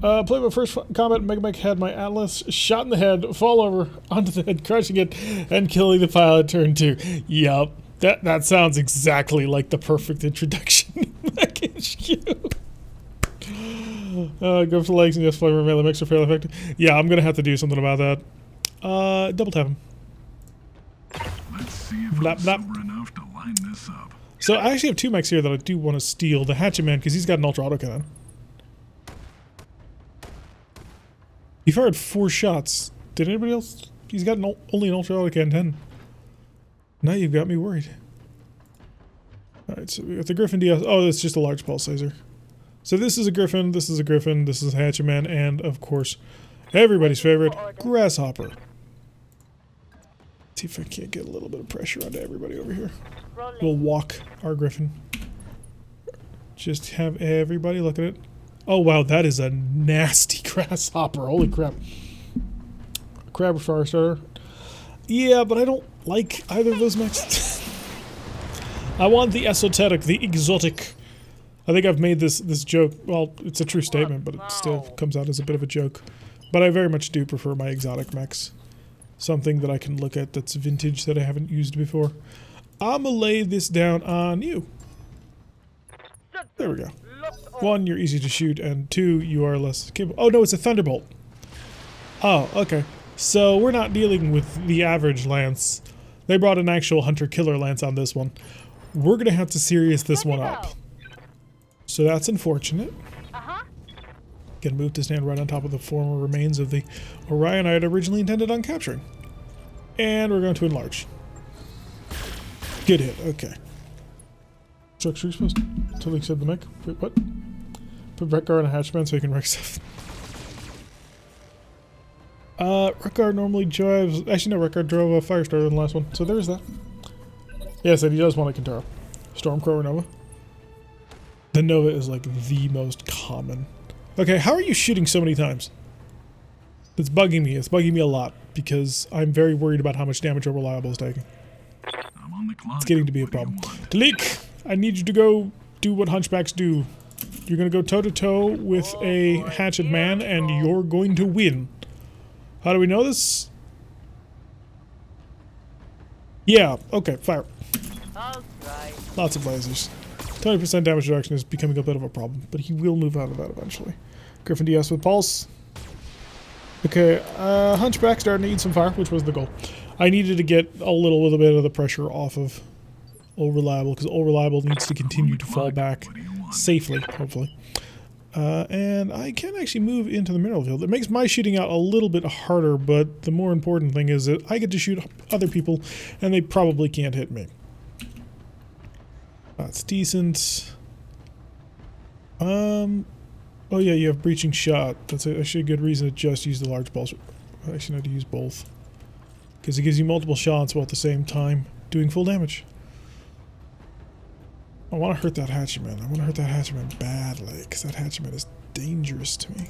Play my first combat. Mega Mech had my Atlas shot in the head, fall over onto the head, crushing it, and killing the pilot. Turn 2. Yup. That sounds exactly like the perfect introduction. Mech HQ. Go for the legs and yes, flavor melee mix are fairly effective. Yeah, I'm gonna have to do something about that. Double tap him. Let's see if Blap, I'm blap. sober enough to line this up. So I actually have two mechs here that I do want to steal. The Hatchet Man, because he's got an ultra autocannon. He fired 4 shots. Did anybody else? He's got only an ultralight cannon. Now you've got me worried. Alright, so we got the Griffin DS. Oh, that's just a large pulse laser. So this is a Griffin, this is a Griffin, this is a Hatchetman, and of course, everybody's favorite, Grasshopper. See if I can't get a little bit of pressure onto everybody over here. We'll walk our Griffin. Just have everybody look at it. Oh wow, that is a nasty Grasshopper. Holy crap. Crab fire starter. Yeah, but I don't like either of those mechs. I want the esoteric, the exotic. I think I've made this joke. Well, it's a true statement, but it still comes out as a bit of a joke. But I very much do prefer my exotic mechs. Something that I can look at that's vintage that I haven't used before. I'ma lay this down on you. There we go. 1, you're easy to shoot, and 2, you are less capable. Oh no, it's a Thunderbolt. Oh, okay. So we're not dealing with the average lance. They brought an actual hunter-killer lance on this one. We're gonna have to serious this one up. So that's unfortunate. Gonna move to stand right on top of the former remains of the Orion I had originally intended on capturing. And we're going to enlarge. Good hit, okay. Structure exposed. Totally accept the mech. Wait, what? Put Wreck-Guard on a Hatchman so he can wreck stuff. Wreck-Guard normally drives... Actually, no, Wreck-Guard drove a Firestarter in the last one. So there's that. Yes, and he does want a Kintaro. Stormcrow or Nova. The Nova is like the most common. Okay, how are you shooting so many times? It's bugging me. It's bugging me a lot because I'm very worried about how much damage Unreliable is taking. I'm on the clock. It's getting to be a problem. Talik, I need you to go do what hunchbacks do. You're going to go toe-to-toe with a hatchet man, and you're going to win. How do we know this? Yeah, okay, fire. Lots of lasers. 20% damage reduction is becoming a bit of a problem, but he will move out of that eventually. Griffin DS with Pulse. Okay, Hunchback starting to eat some fire, which was the goal. I needed to get a little bit of the pressure off of Old Reliable, because Old Reliable needs to continue to fall back safely, hopefully. And I can actually move into the mineral field. It makes my shooting out a little bit harder, but the more important thing is that I get to shoot other people, and they probably can't hit me. That's decent. Oh yeah, you have breaching shot. That's actually a good reason to just use the large pulse. I actually need to use both. Because it gives you multiple shots while at the same time doing full damage. I want to hurt that Hatchetman. I want to hurt that Hatchetman badly, because that Hatchetman is dangerous to me.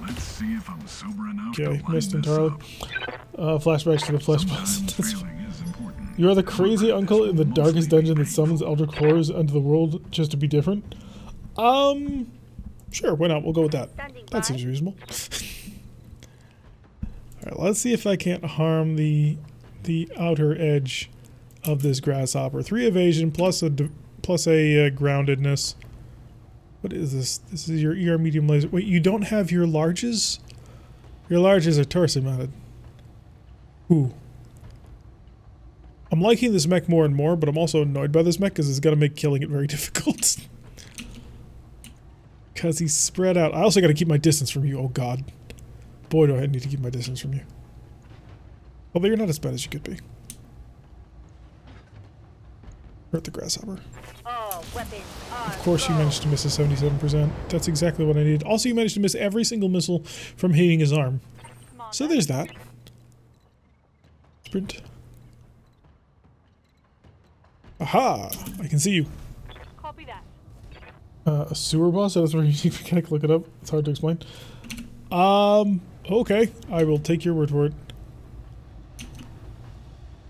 Let's see if I'm sober enough Okay, to line missed this entirely. up. Flashbacks to the Flashpoints. Trailing is important. You are the crazy uncle in the darkest dungeon that summons eldritch horrors into the world just to be different? Sure, why not? We'll go with that. That seems reasonable. Alright, let's see if I can't harm the outer edge of this Grasshopper. 3 evasion plus a groundedness. What is this? This is your ER medium laser. Wait, you don't have your larges? Your larges are torso mounted. Ooh. I'm liking this mech more and more, but I'm also annoyed by this mech because it's going to make killing it very difficult. Because he's spread out. I also got to keep my distance from you. Oh god. Boy, do I need to keep my distance from you. Although you're not as bad as you could be. Hurt the Grasshopper. Of course you managed to miss a 77%. That's exactly what I needed. Also, you managed to miss every single missile from hitting his arm. So there's that. Sprint. Aha! I can see you. Copy that. A sewer boss? That's where you can look it up. It's hard to explain. Okay. I will take your word for it.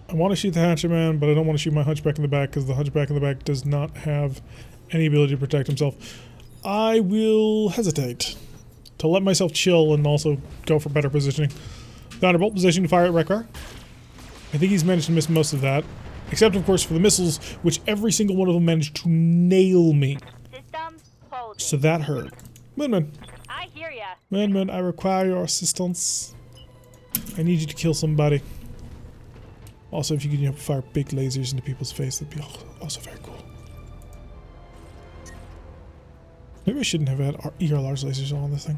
I want to shoot the Hatchetman, but I don't want to shoot my Hunchback in the back because the Hunchback in the back does not have any ability to protect himself. I will hesitate to let myself chill and also go for better positioning. Thunderbolt, position to fire at Wreck-Guard. I think he's managed to miss most of that. Except, of course, for the missiles, which every single one of them managed to nail me. System holding. So that hurt. Moonman. I hear ya. Moonman, I require your assistance. I need you to kill somebody. Also, if you can fire big lasers into people's face, that'd be also very cool. Maybe I shouldn't have had ER large lasers on this thing.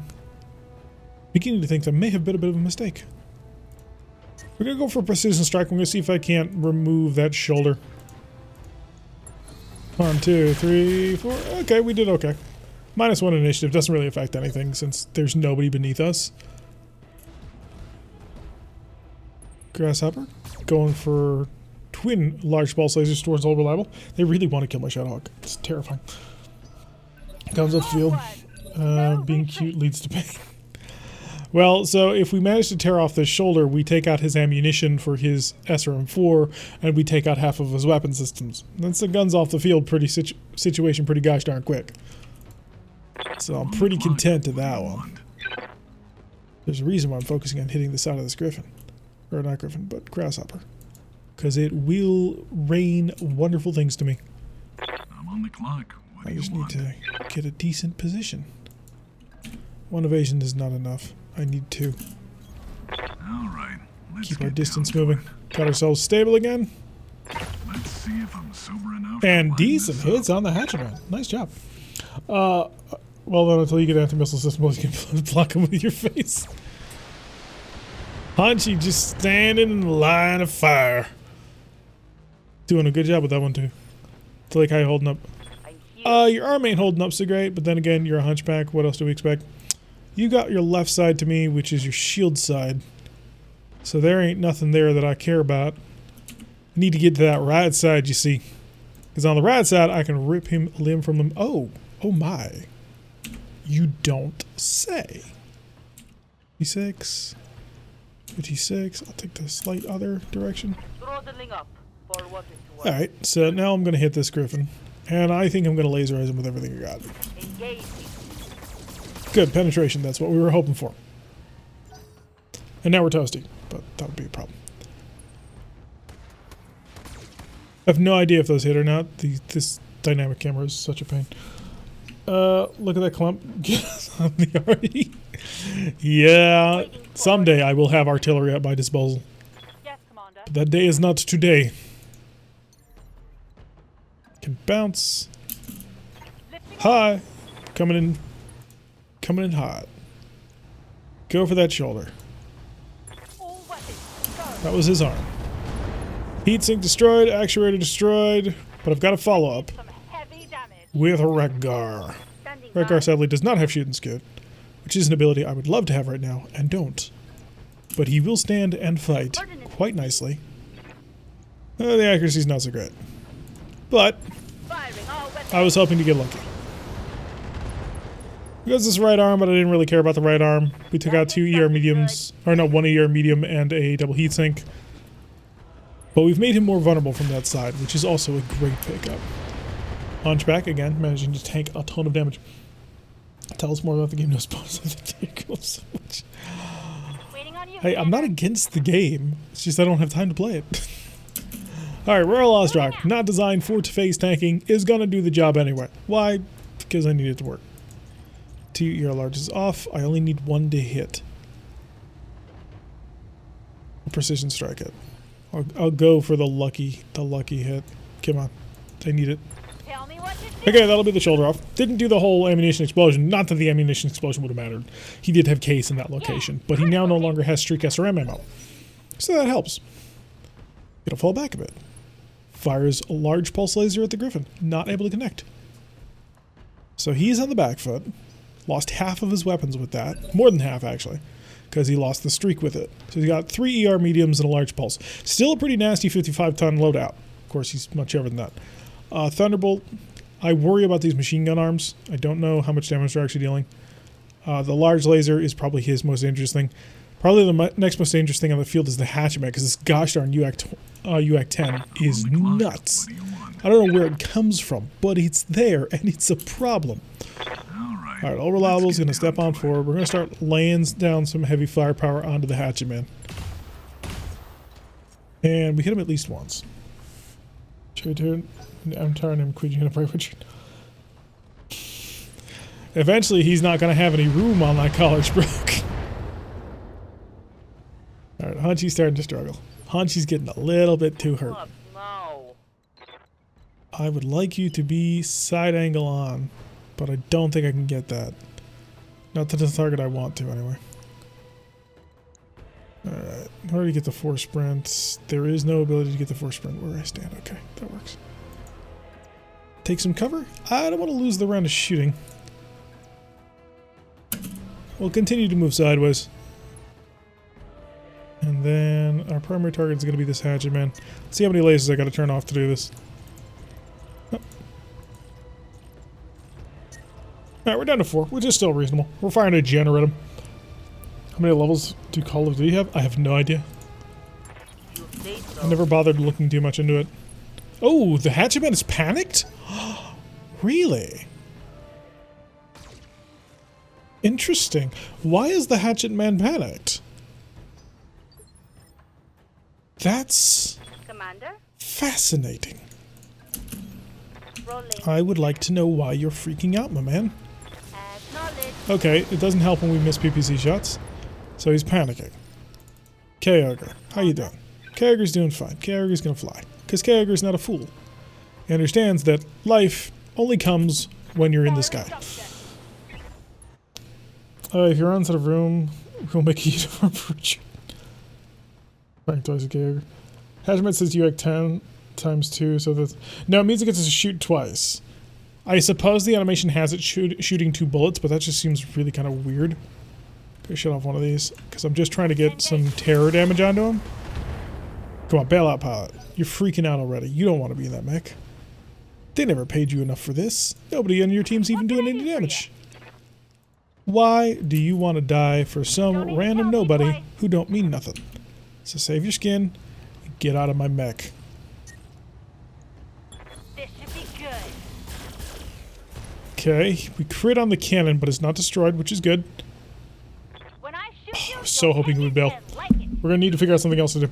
Beginning to think that may have been a bit of a mistake. We're gonna go for precision strike. I'm gonna see if I can't remove that shoulder. 1, 2, 3, 4. Okay, we did okay. -1 initiative doesn't really affect anything since there's nobody beneath us. Grasshopper going for twin large pulse lasers towards all reliable. They really want to kill my Shadowhawk. It's terrifying. Comes upfield. Being cute leads to pain. Well, so if we manage to tear off this shoulder, we take out his ammunition for his SRM4, and we take out half of his weapon systems. That's the guns off the field situation pretty gosh darn quick. So I'm pretty content to that one. There's a reason why I'm focusing on hitting the side of this Griffin. Or not Griffin, but Grasshopper. Because it will rain wonderful things to me. I'm on the clock. What I do you just need want? to get a decent position. 1 evasion is not enough. I need 2. All right. Let's Keep get our down distance to moving. it. Got ourselves stable again. Let's see if I'm sober enough. to And line decent this up. hits on the hatchman. Nice job. Well then, until you get anti-missile system, you can block them with your face. Hanchy just standing in the line of fire. Doing a good job with that one too. It's like how you holding up. Your arm ain't holding up so great, but then again, you're a hunchback. What else do we expect? You got your left side to me, which is your shield side. So there ain't nothing there that I care about. I need to get to that right side, you see. Because on the right side, I can rip him limb from limb. Oh my. You don't say. 56. 56. I'll take the slight other direction. Throttling up for what it's worth. Alright, so now I'm going to hit this Griffin. And I think I'm going to laserize him with everything I got. Engage me. Good, penetration. That's what we were hoping for. And now we're toasty, but that would be a problem. I have no idea if those hit or not. This dynamic camera is such a pain. Look at that clump. Get us on the arty. Yeah, someday I will have artillery at my disposal. Yes, Commander. But that day is not today. Can bounce. Lifting Hi. Coming in hot. Go for that shoulder. all weapons. Go. That was his arm. Heatsink destroyed, actuator destroyed, but I've got to follow up Some heavy damage. with a Rekgar. Standing Rekgar by. sadly does not have shooting skill, which is an ability I would love to have right now, and don't. But he will stand and fight quite nicely. The accuracy's not so great. But Firing all weapons. I was hoping to get lucky. Because this right arm, but I didn't really care about the right arm. We took out 2 ER mediums, or no, 1 ER medium and a double heatsink. But we've made him more vulnerable from that side, which is also a great pickup. Hunchback, again, managing to tank a ton of damage. Tell us more about the game, no spoilers. So much. Waiting on you. Hey, I'm not against the game. It's just I don't have time to play it. Alright, Royal Ostrock, not designed for phase tanking, is gonna do the job anyway. Why? Because I need it to work. 2 ER large is off. I only need 1 to hit. Precision strike it. I'll go for the lucky hit. Come on. I need it. Tell me what to do. Okay, that'll be the shoulder off. Didn't do the whole ammunition explosion. Not that the ammunition explosion would have mattered. He did have case in that location, but he now no longer has streak SRM ammo. So that helps. It'll fall back a bit. Fires a large pulse laser at the Griffin. Not able to connect. So he's on the back foot. Lost half of his weapons with that. More than half, actually. Because he lost the streak with it. So he's got 3 ER mediums and a large pulse. Still a pretty nasty 55-ton loadout. Of course, he's much better than that. Thunderbolt. I worry about these machine gun arms. I don't know how much damage they're actually dealing. The large laser is probably his most dangerous thing. Probably the next most dangerous thing on the field is the hatchback, because this gosh darn UAC 10 is nuts. I don't know where it comes from, but it's there, and it's a problem. Alright, all reliable is going to step on forward. We're going to start laying down some heavy firepower onto the hatchet, and we hit him at least once. I'm tired of him quitting in a break. Eventually, he's not going to have any room on that college brook. Alright, Hunchy's starting to struggle. Hunchy's getting a little bit too hurt. Oh, no. I would like you to be side angle on, but I don't think I can get that. Not to the target I want to, anyway. Alright, how do you get the force sprint? There is no ability to get the force sprint where I stand. Okay, that works. Take some cover? I don't want to lose the round of shooting. We'll continue to move sideways. And then our primary target is going to be this hatchet man. Let's see how many lasers I got to turn off to do this. Oh. Alright, we're down to 4, which is still reasonable. We're firing a gen at him. How many levels do Call of Duty have? I have no idea. I never bothered looking too much into it. Oh, the hatchet man is panicked? Really? Interesting. Why is the hatchet man panicked? That's Commander, fascinating. rolling. I would like to know why you're freaking out, my man. Acknowledge. Okay, it doesn't help when we miss PPC shots. So he's panicking. K-Ogre, how you doing? K-Ogre's doing fine. K-Ogre's gonna fly. Because K-Ogre's not a fool. He understands that life only comes when you're in the sky. If you're outside of room, we'll make a uniform for you. Rank twice a K-Ogre. Hatchment says you act 10 times 2, so that's... No, it means it gets to shoot twice. I suppose the animation has it shooting 2 bullets, but that just seems really kind of weird. Go shut off one of these, because I'm just trying to get some terror damage onto him. Come on, bail out, pilot. You're freaking out already. You don't want to be in that mech. They never paid you enough for this. Nobody on your team's even doing any damage. Why do you want to die for some random nobody who don't mean nothing? So save your skin and get out of my mech. This should be good. Okay, we crit on the cannon, but it's not destroyed, which is good. When I shoot you, I was so you'll hoping hit it would it bail. and like it. We're gonna need to figure out something else to do.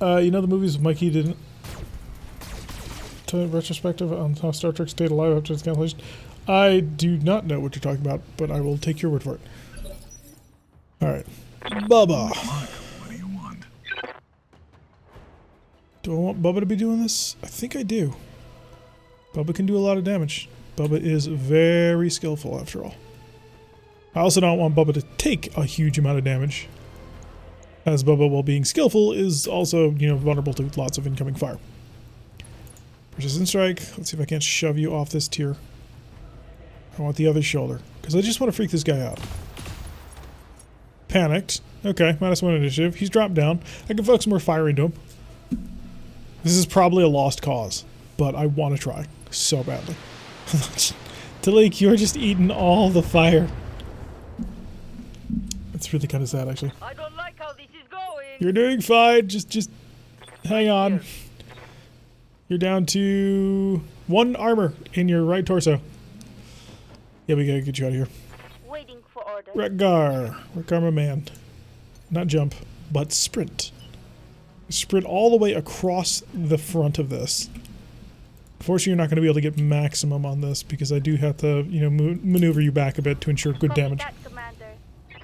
You know the movies Mikey didn't... retrospective on how Star Trek stayed alive after its cancellation? I do not know what you're talking about, but I will take your word for it. Alright. Bubba! What do you want? Do I want Bubba to be doing this? I think I do. Bubba can do a lot of damage. Bubba is very skillful, after all. I also don't want Bubba to take a huge amount of damage, as Bubba, while being skillful, is also, you know, vulnerable to lots of incoming fire. Precision strike. Let's see if I can't shove you off this tier. I want the other shoulder, because I just want to freak this guy out. Panicked. Okay, -1 initiative. He's dropped down. I can focus more fire into him. This is probably a lost cause, but I want to try so badly. Talik, you're just eating all the fire. It's really kind of sad, actually. I don't like how this is going. You're doing fine. Just hang on. You're down to 1 armor in your right torso. Yeah, we gotta get you out of here. Waiting for orders. Rekgar, my man. Not jump, but sprint. Sprint all the way across the front of this. Unfortunately, you're not going to be able to get maximum on this because I do have to, you know, maneuver you back a bit to ensure good damage. That, Commander.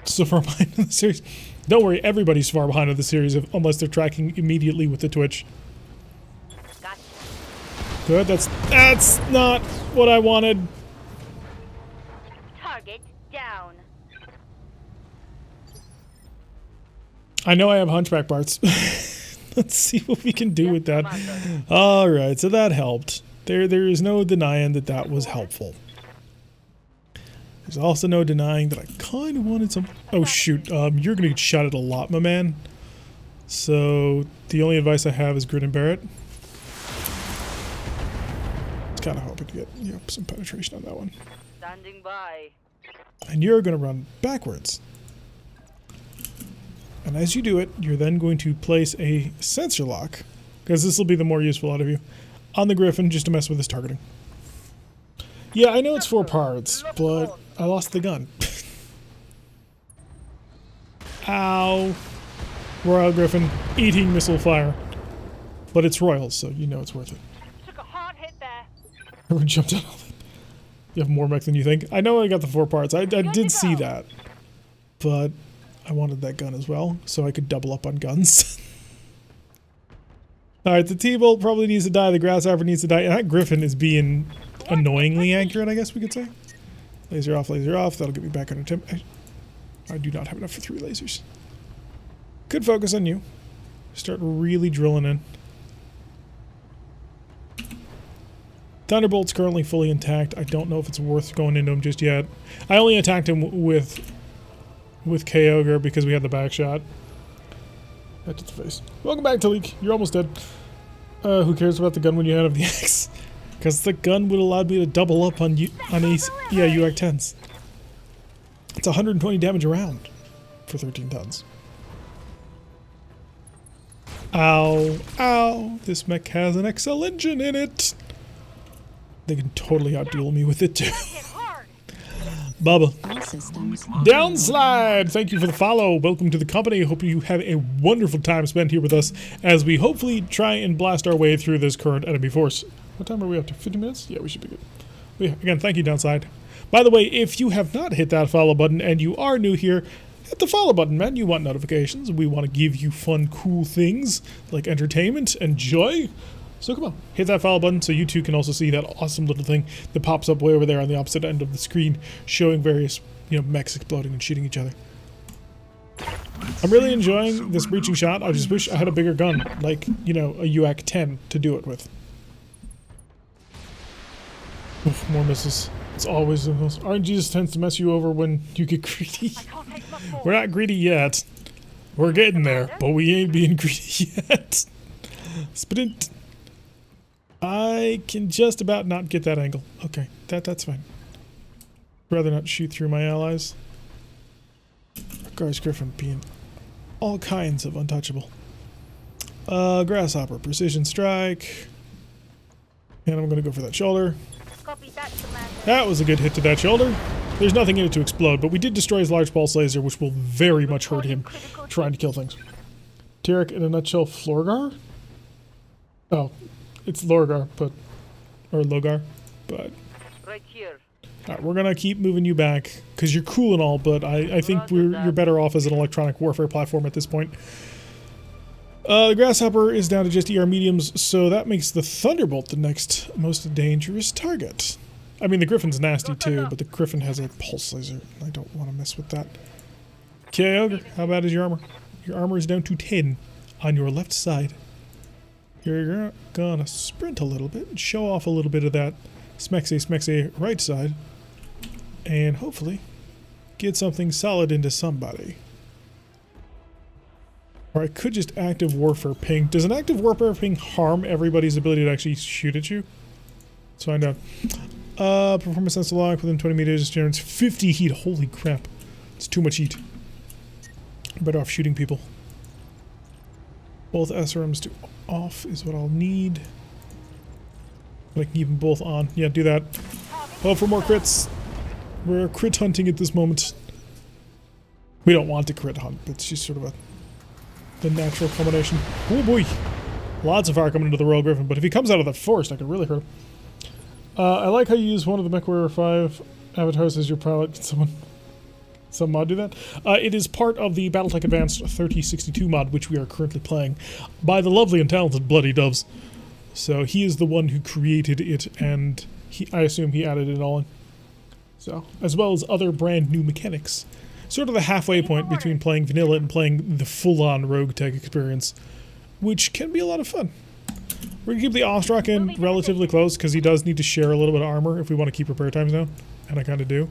So far behind in the series. Don't worry, everybody's far behind in the series unless they're tracking immediately with the Twitch. Gotcha. Good, that's not what I wanted. Target down. I know I have hunchback parts. Let's see what we can do with that. Alright, so that helped. There is no denying that that was helpful. There's also no denying that I kind of wanted some... Oh shoot, you're gonna get shot at a lot, my man. So, the only advice I have is grin and bear it. I was kind of hoping to get, you know, some penetration on that one. Standing by. And you're gonna run backwards. And as you do it, you're then going to place a sensor lock, because this will be the more useful out of you, on the Griffin just to mess with his targeting. Yeah, I know it's 4 parts, but I lost the gun. Ow. Royal Griffin eating missile fire. But it's Royals, so you know it's worth it. Took a hard hit there. Everyone jumped out of it. You have more mech than you think. I know I got the 4 parts. I did see that. But I wanted that gun as well, so I could double up on guns. Alright, the T-Bolt probably needs to die, the Grasshopper needs to die, and that Griffin is being annoyingly accurate, I guess we could say. Laser off, that'll get me back under temp. I do not have enough for 3 lasers. Good focus on you. Start really drilling in. Thunderbolt's currently fully intact. I don't know if it's worth going into him just yet. I only attacked him with Kyogre because we had the back shot. Right to the face. Welcome back, Talik. You're almost dead. Who cares about the gun when you have the X? Because the gun would allow me to double up on ace. Yeah, UAC 10s. It's 120 damage a round for 13 tons. Ow, ow. This mech has an XL engine in it. They can totally outduel me with it too. Bubba. Downslide! Thank you for the follow. Welcome to the company. Hope you have a wonderful time spent here with us as we hopefully try and blast our way through this current enemy force. What time are we up to? 50 minutes? Yeah, we should be good. Yeah, again, thank you, Downside. By the way, if you have not hit that follow button and you are new here, hit the follow button, man. You want notifications. We want to give you fun, cool things like entertainment and joy. So come on, hit that follow button so you too can also see that awesome little thing that pops up way over there on the opposite end of the screen, showing various, mechs exploding and shooting each other. I'm really enjoying this breaching shot. I just wish I had a bigger gun, like, a UAC 10 to do it with. Oof, more misses. It's always the most. RNG just tends to mess you over when you get greedy. We're not greedy yet. We're getting there, but we ain't being greedy yet. Sprint. I can just about not get that angle. Okay, that's fine. Rather not shoot through my allies. Gar's Griffin being all kinds of untouchable. Grasshopper, precision strike. And I'm gonna go for that shoulder. That was a good hit to that shoulder. There's nothing in it to explode, but we did destroy his large pulse laser, which will very much hurt him trying to kill things. Tarek, in a nutshell, Florgar? Oh, it's Lorgar, or Logar, but... Right here. Alright, we're gonna keep moving you back, because you're cool and all, but I think you're better off as an electronic warfare platform at this point. The Grasshopper is down to just ER mediums, so that makes the Thunderbolt the next most dangerous target. I mean, the Griffin's nasty too, but the Griffin has a pulse laser. I don't want to mess with that. Kyogre, how bad is your armor? Your armor is down to 10 on your left side. You're gonna sprint a little bit and show off a little bit of that smexy right side, and hopefully get something solid into somebody. Or I could just active warfare ping. Does an active warfare ping harm everybody's ability to actually shoot at you? Let's find out. Performance sensor lock within 20 meters generates 50 heat. Holy crap. It's too much heat. I'm better off shooting people. Both SRMs to off is what I'll need. I can keep them both on. Yeah, do that. Oh, for more crits. We're crit hunting at this moment. We don't want to crit hunt, but it's just sort of the natural culmination. Oh boy. Lots of fire coming into the Royal Griffin, but if he comes out of the forest, I could really hurt him. I like how you use one of the MechWarrior 5 avatars as your pilot. Can some mod do that? It is part of the BattleTech Advanced 3062 mod, which we are currently playing, by the lovely and talented Bloody Doves. So he is the one who created it, and I assume he added it all in. So, as well as other brand new mechanics. Sort of the halfway point between playing vanilla and playing the full-on Rogue Tech experience, which can be a lot of fun. We're going to keep the Ostrock in relatively close, because he does need to share a little bit of armor if we want to keep repair times down, and I kind of do.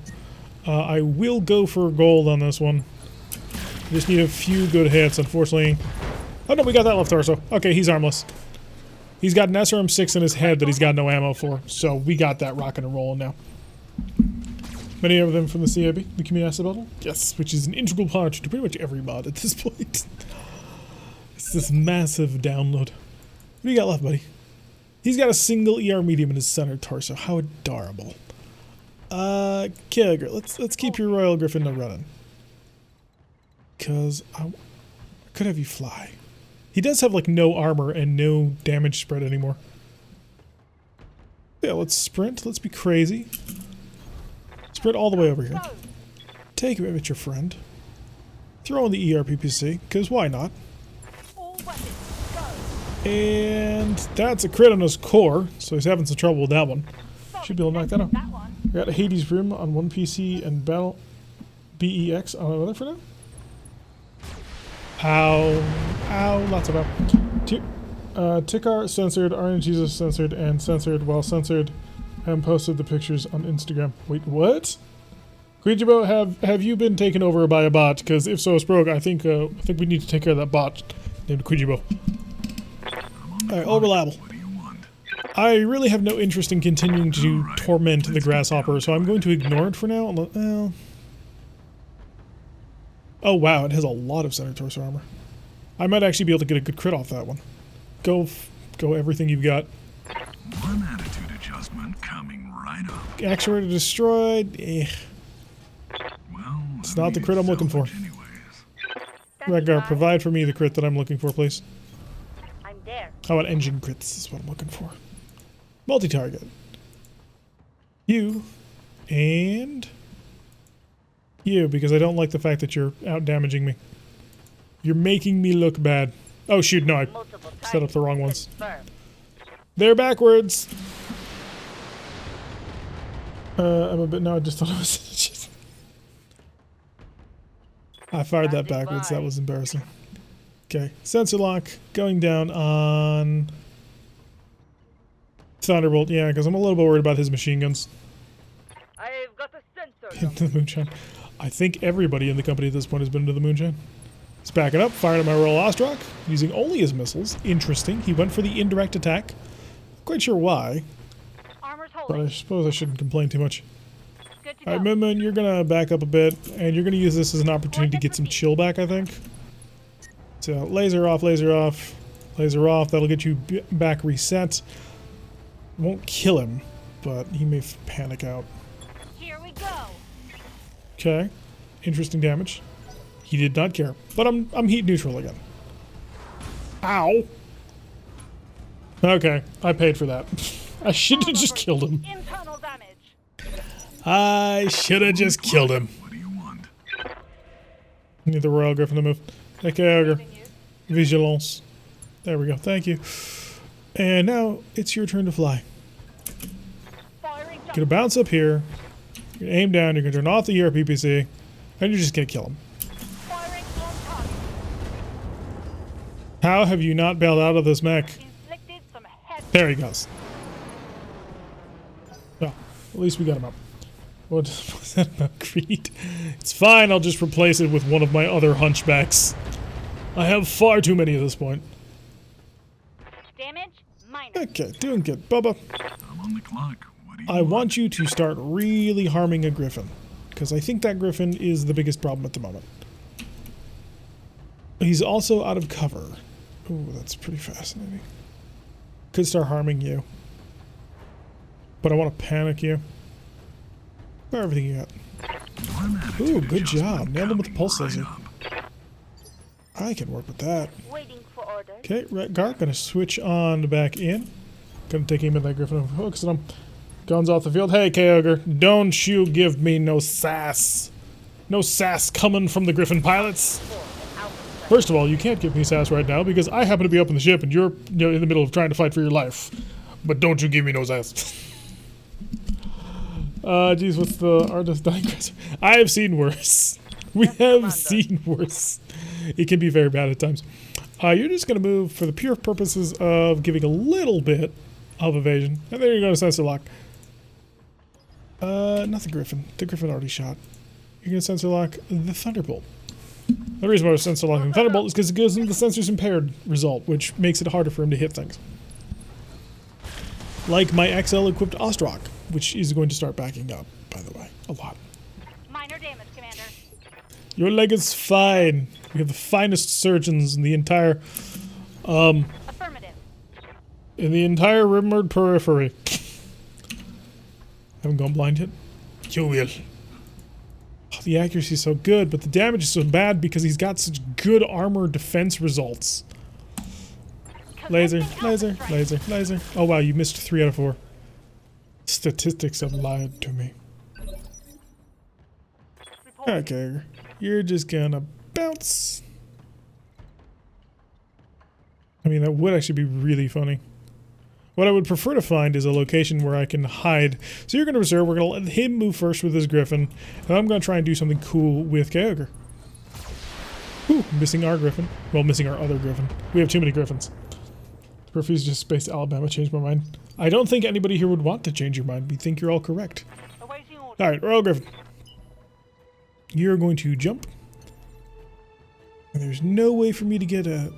I will go for gold on this one. Just need a few good hits, unfortunately. Oh no, we got that left torso. Okay, he's armless. He's got an SRM-6 in his head that he's got no ammo for, so we got that rocking and rolling now. Many of them from the CAB, the Community Asset Bundle? Yes, which is an integral part to pretty much every mod at this point. It's this massive download. What do you got left, buddy? He's got a single ER medium in his center torso. How adorable. Kyogre, let's keep your Royal Griffin running. Cause I could have you fly. He does have like no armor and no damage spread anymore. Yeah, let's sprint. Let's be crazy. Sprint all the way over here. Take it with your friend. Throw in the ERPPC, because why not? And that's a crit on his core, so he's having some trouble with that one. Should be able to knock that out. We got a Hades Room on one PC and Battle BEX on another for now. Ow. Ow. Lots of ow. Tikar censored, RNGesus censored, and censored while censored, and posted the pictures on Instagram. Wait, what? Kuijibo, have you been taken over by a bot? Because if so, Sprog, I think we need to take care of that bot named Kuijibo. Alright, overlap. I really have no interest in continuing to torment the grasshopper, so I'm going to ignore it for now. Well, oh wow, it has a lot of center torso armor. I might actually be able to get a good crit off that one. Go everything you've got. One attitude adjustment coming right up. Actuator destroyed. Eh. Well, It's not the crit I'm looking for. anyways. Redgar, provide for me the crit that I'm looking for, please. I'm there. How about engine crits is what I'm looking for. Multi-target. You. And you, because I don't like the fact that you're out-damaging me. You're making me look bad. Oh shoot, no, I Multiple set up the wrong ones. confirmed. They're backwards. I'm a bit, no, I just thought it was just... I fired that backwards, that was embarrassing. Okay, sensor lock, going down on... Thunderbolt, yeah, because I'm a little bit worried about his machine guns. I've got a sensor. Into the moonshine. I think everybody in the company at this point has been into the moonshine. Let's back it up, fired at my Royal Ostrock, using only his missiles. Interesting, he went for the indirect attack. Quite sure why, Armor's but holding. I suppose I shouldn't complain too much. Good to Alright, go. Moon Moon, you're gonna back up a bit, and you're gonna use this as an opportunity to get some chill back, I think. So, laser off, laser off, laser off. That'll get you back reset. Won't kill him, but he may panic out. Here we go. Okay, interesting damage. He did not care, but I'm heat neutral again. Ow. Okay, I paid for that. I should have just killed him. Internal damage. I should have just killed him. What do you want? Need the Royal Griffin to move. Okay, Ogre. Vigilance. There we go. Thank you. And now it's your turn to fly. Firing You're gonna bounce up here. You're gonna aim down. You're gonna turn off the ERPPC, and you're just gonna kill him. Firing on target. How have you not bailed out of this mech? Inflicted some heavy. There he goes. Well, at least we got him up. What was that about Creed? It's fine. I'll just replace it with one of my other hunchbacks. I have far too many at this point. Damage minor. Okay, doing good. Bubba, I'm on the clock. What do you I want you to start really harming a griffin. Because I think that griffin is the biggest problem at the moment. He's also out of cover. Ooh, that's pretty fascinating. Could start harming you. But I want to panic you. Fire everything you got. One attitude Ooh, good job. adjustment Nailed him with the coming pulse right laser. up. I can work with that. Waiting for orders. Okay, Redgar, gonna switch on back in. Gonna take aim at that griffin. Focus on him. Guns off the field. Hey, K-Ogre, don't you give me no sass. No sass coming from the griffin pilots. First of all, you can't give me sass right now because I happen to be up in the ship and you're in the middle of trying to fight for your life. But don't you give me no sass. Geez, what's the artist digress? I have seen worse. We have seen worse. It can be very bad at times. You're just going to move for the pure purposes of giving a little bit of evasion. And there you go to sensor lock. Not the Griffin. The Griffin already shot. You're going to sensor lock the Thunderbolt. The reason why we're sensor locking the Thunderbolt is because it gives him the sensor's impaired result, which makes it harder for him to hit things. Like my XL equipped Ostrock, which is going to start backing up, by the way, a lot. Minor damage, Commander. Your leg is fine. We have the finest surgeons in the entire, Affirmative. rumored periphery. Haven't gone blind yet? You will. Oh, the accuracy is so good, but the damage is so bad because he's got such good armor defense results. Laser, laser, laser, laser. Oh wow, you missed 3 out of 4. Statistics have lied to me. Okay, you're just gonna bounce. I mean, that would actually be really funny. What I would prefer to find is a location where I can hide. So you're gonna reserve, we're gonna let him move first with his Griffin, and I'm gonna try and do something cool with Kyogre. Ooh, missing our griffin. Well, missing our other griffin. We have too many griffins. Refuse just space Alabama changed my mind. I don't think anybody here would want to change your mind. We think you're all correct. Awaiting order. Alright, Royal Griffin. You're going to jump. And there's no way for me to get a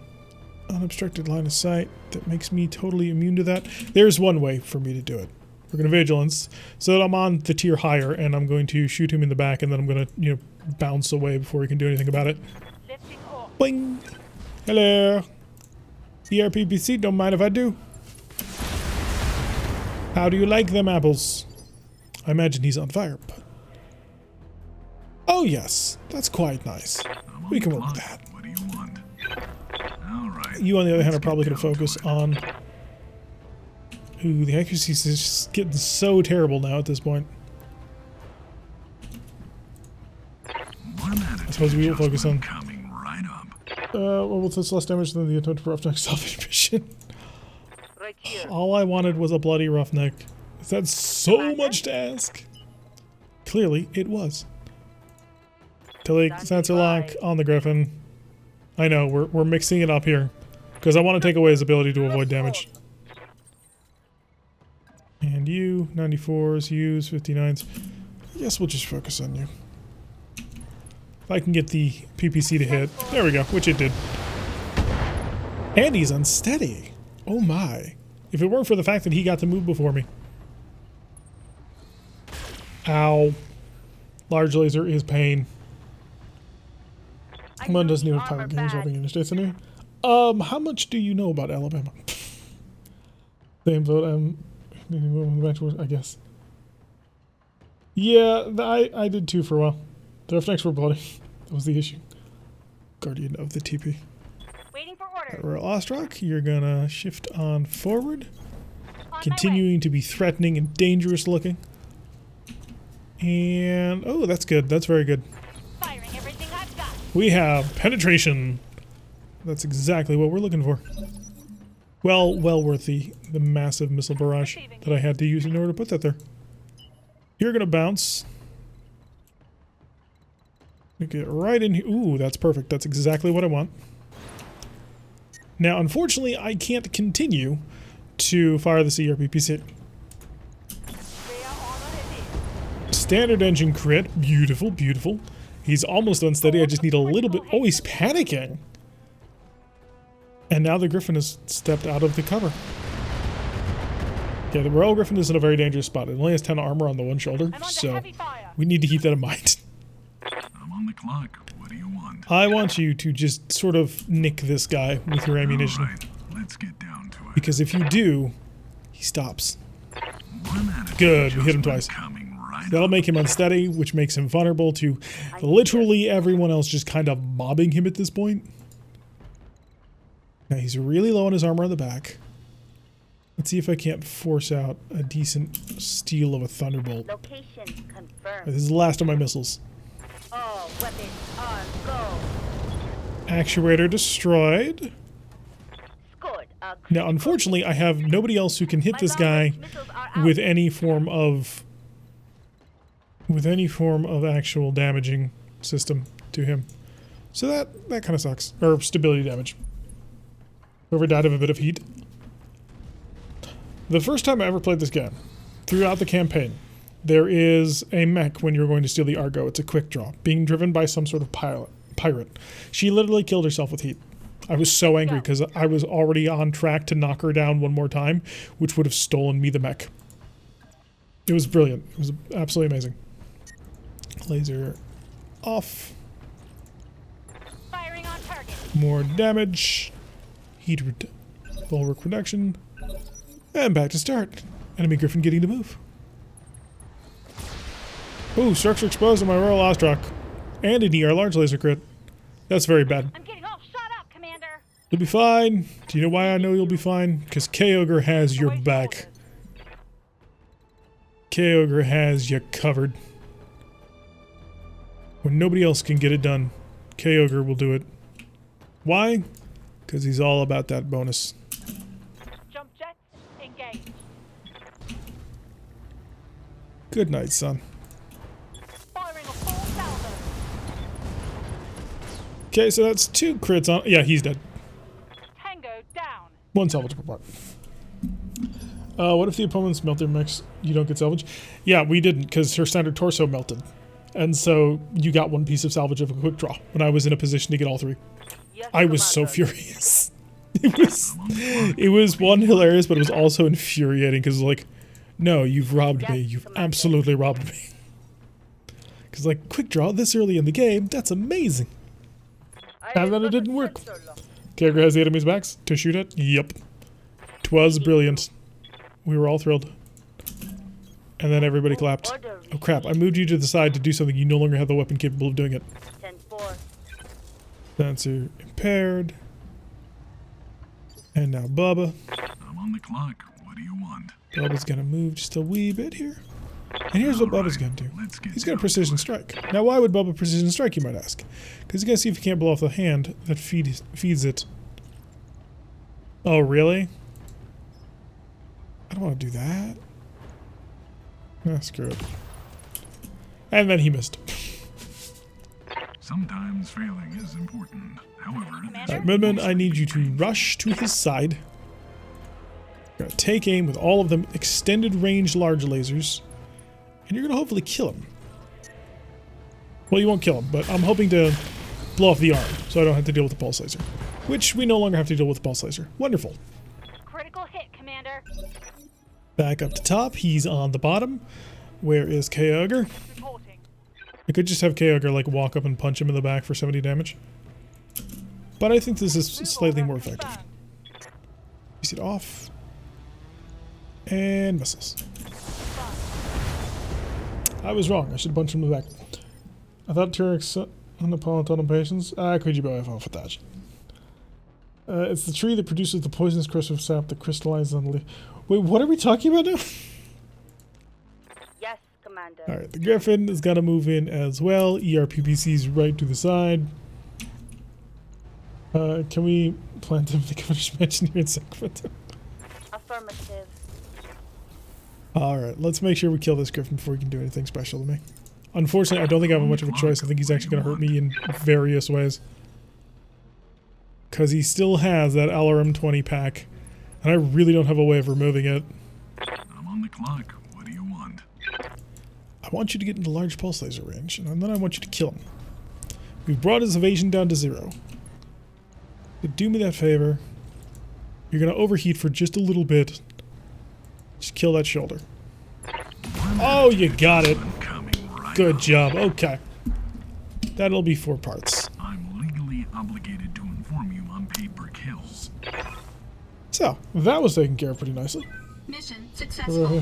unobstructed line of sight that makes me totally immune to that. There's one way for me to do it. We're going to vigilance so that I'm on the tier higher, and I'm going to shoot him in the back, and then I'm going to, bounce away before he can do anything about it. Lifting off. Boing! Hello! ERPPC, don't mind if I do. How do you like them apples? I imagine he's on fire, but... Oh yes, that's quite nice. We can work with that. What do you want? All right. You, on the other hand, are probably going to focus on... Ooh, the accuracy is just getting so terrible now at this point. I suppose we will focus on... Coming right up. well, with this less damage than the attempt for Roughneck Salvage Mission. Right here. All I wanted was a bloody Roughneck. Is that so much to ask? Clearly, it was. Tilly, sensor lock on the Griffin. I know, we're mixing it up here. Because I want to take away his ability to avoid damage. And you, 94s, U's, 59s. I guess we'll just focus on you. If I can get the PPC to hit. There we go, which it did. And he's unsteady. Oh my. If it weren't for the fact that he got to move before me. Ow. Large laser is pain. One doesn't even have pirate games dropping interstates in here. How much do you know about Alabama? Same vote, I guess. Yeah, I did too for a while. The Roughnecks were bloody. That was the issue. Guardian of the TP. Waiting for order. Royal Ostrock, you're gonna shift on forward. On Continuing to be threatening and dangerous looking. And, oh, that's good. That's very good. Firing everything I've got. We have penetration. That's exactly what we're looking for. Well worth the massive missile barrage that I had to use in order to put that there. You're gonna bounce. Get right in here. Ooh, that's perfect. That's exactly what I want. Now, unfortunately, I can't continue to fire the CRPPC. Standard engine crit. Beautiful, beautiful. He's almost unsteady. I just need a little bit. Oh, he's panicking. And now the Griffin has stepped out of the cover. Yeah, the Royal Griffin is in a very dangerous spot. It only has 10 armor on the one shoulder, so we need to keep that in mind. I'm on the clock. What do you want? I want you to just sort of nick this guy with your ammunition. All right, let's get down to it. Because if you do, he stops. One attitude Good, we hit him adjustment twice. coming right That'll up. make him unsteady, which makes him vulnerable to literally everyone else just kind of mobbing him at this point. Now he's really low on his armor on the back. Let's see if I can't force out a decent steal of a Thunderbolt. Location confirmed. This is the last of my missiles. All weapons are go. Actuator destroyed. Scored. Now, unfortunately, I have nobody else who can hit this guy with any form of actual damaging system to him. So that kind of sucks. Or stability damage. Whoever died of a bit of heat. The first time I ever played this game, throughout the campaign, there is a mech when you're going to steal the Argo. It's a quick draw, being driven by some sort of pirate. She literally killed herself with heat. I was so angry because I was already on track to knock her down one more time, which would have stolen me the mech. It was brilliant. It was absolutely amazing. Laser off. Firing on target. More damage. Heat bulwark reduction. And back to start. Enemy Griffin getting to move. Ooh, structure exposed on my Royal Ostrock. And an ER large laser crit. That's very bad. I'm getting all shot up, Commander. You'll be fine. Do you know why I know you'll be fine? Because K-Ogre has your back. K-Ogre has you covered. When nobody else can get it done, K-Ogre will do it. Why? Because he's all about that bonus. Jump jets engaged. Good night, son. Firing a full salvo. Okay, so that's 2 crits on. Yeah, he's dead. Tango down. 1 salvageable part. What if the opponents melt their mechs? You don't get salvage? Yeah, we didn't, because her standard torso melted. And so you got 1 piece of salvage of a quick draw when I was in a position to get all 3. Yes, I was so Commander. furious. It was one, hilarious, but it was also infuriating because like, no, you've robbed me. Yes, You've Commander. absolutely robbed me. Because like, quick draw this early in the game, that's amazing. And then it didn't work. Character has the enemy's backs to shoot at? Yep. 'Twas brilliant. We were all thrilled. And then everybody clapped. Oh crap, I moved you to the side to do something. You no longer have the weapon capable of doing it. 10-4. Sensor impaired. And now Bubba. I'm on the clock. What do you want? Bubba's gonna move just a wee bit here. And here's what Bubba's gonna do. Let's get He's gonna down precision to it. strike. Now why would Bubba precision strike, you might ask? Because he's gonna see if he can't blow off the hand that feeds it. Oh, really? I don't want to do that. Ah, screw it. And then he missed. Sometimes failing is important. However, Commander? Alright, Midman, I need you to rush to his side. You're gonna take aim with all of them extended range large lasers. And you're gonna hopefully kill him. Well, you won't kill him, but I'm hoping to blow off the arm so I don't have to deal with the pulse laser. Which we no longer have to deal with the pulse laser. Wonderful. Critical hit, Commander. Back up to top, he's on the bottom. Where is K-Ogre? Reporting. I could just have K-Ogre like walk up and punch him in the back for 70 damage. But I think this is slightly more effective. Use it off. And misses. I was wrong. I should punch him in the back. I thought T-Rex an opponent on impatience. Could you bow off with that? It's the tree that produces the poisonous crystal sap that crystallizes on the leaf. Wait, what are we talking about now? Yes, Commander. Alright, the Griffin is gonna move in as well. ERPPC's right to the side. Can we plant him in the Governor's Mansion here in Sacramento? Affirmative. Alright, let's make sure we kill this Griffin before he can do anything special to me. Unfortunately, I don't think I have much of a choice. I think he's actually gonna hurt me in various ways. Because he still has that LRM 20 pack. And I really don't have a way of removing it. I'm on the clock. What do you want? I want you to get into large pulse laser range, and then I want you to kill him. We've brought his evasion down to 0. But do me that favor. You're going to overheat for just a little bit. Just kill that shoulder. Oh, you got it. I'm coming right Good up. job. Okay. That'll be 4 parts. I'm legally obligated to inform you on paper kills. So, that was taken care of pretty nicely. Mission successful.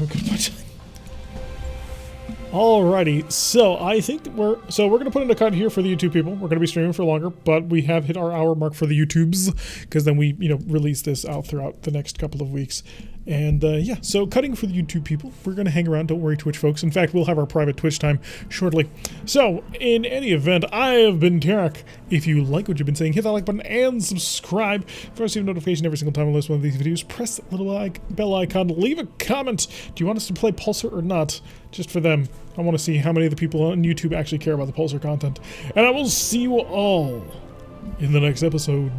Alrighty, so I think that we're gonna put in a cut here for the YouTube people. We're gonna be streaming for longer, but we have hit our hour mark for the YouTubes because then we release this out throughout the next couple of weeks. And yeah, so cutting for the YouTube people. We're gonna hang around. Don't worry, Twitch folks. In fact, we'll have our private Twitch time shortly. So in any event, I have been Tarek. If you like what you've been saying, hit that like button and subscribe. If you want to see a notification every single time I list one of these videos, press that little bell icon. Leave a comment. Do you want us to play Pulsar or not? Just for them. I want to see how many of the people on YouTube actually care about the Pulsar content. And I will see you all in the next episode.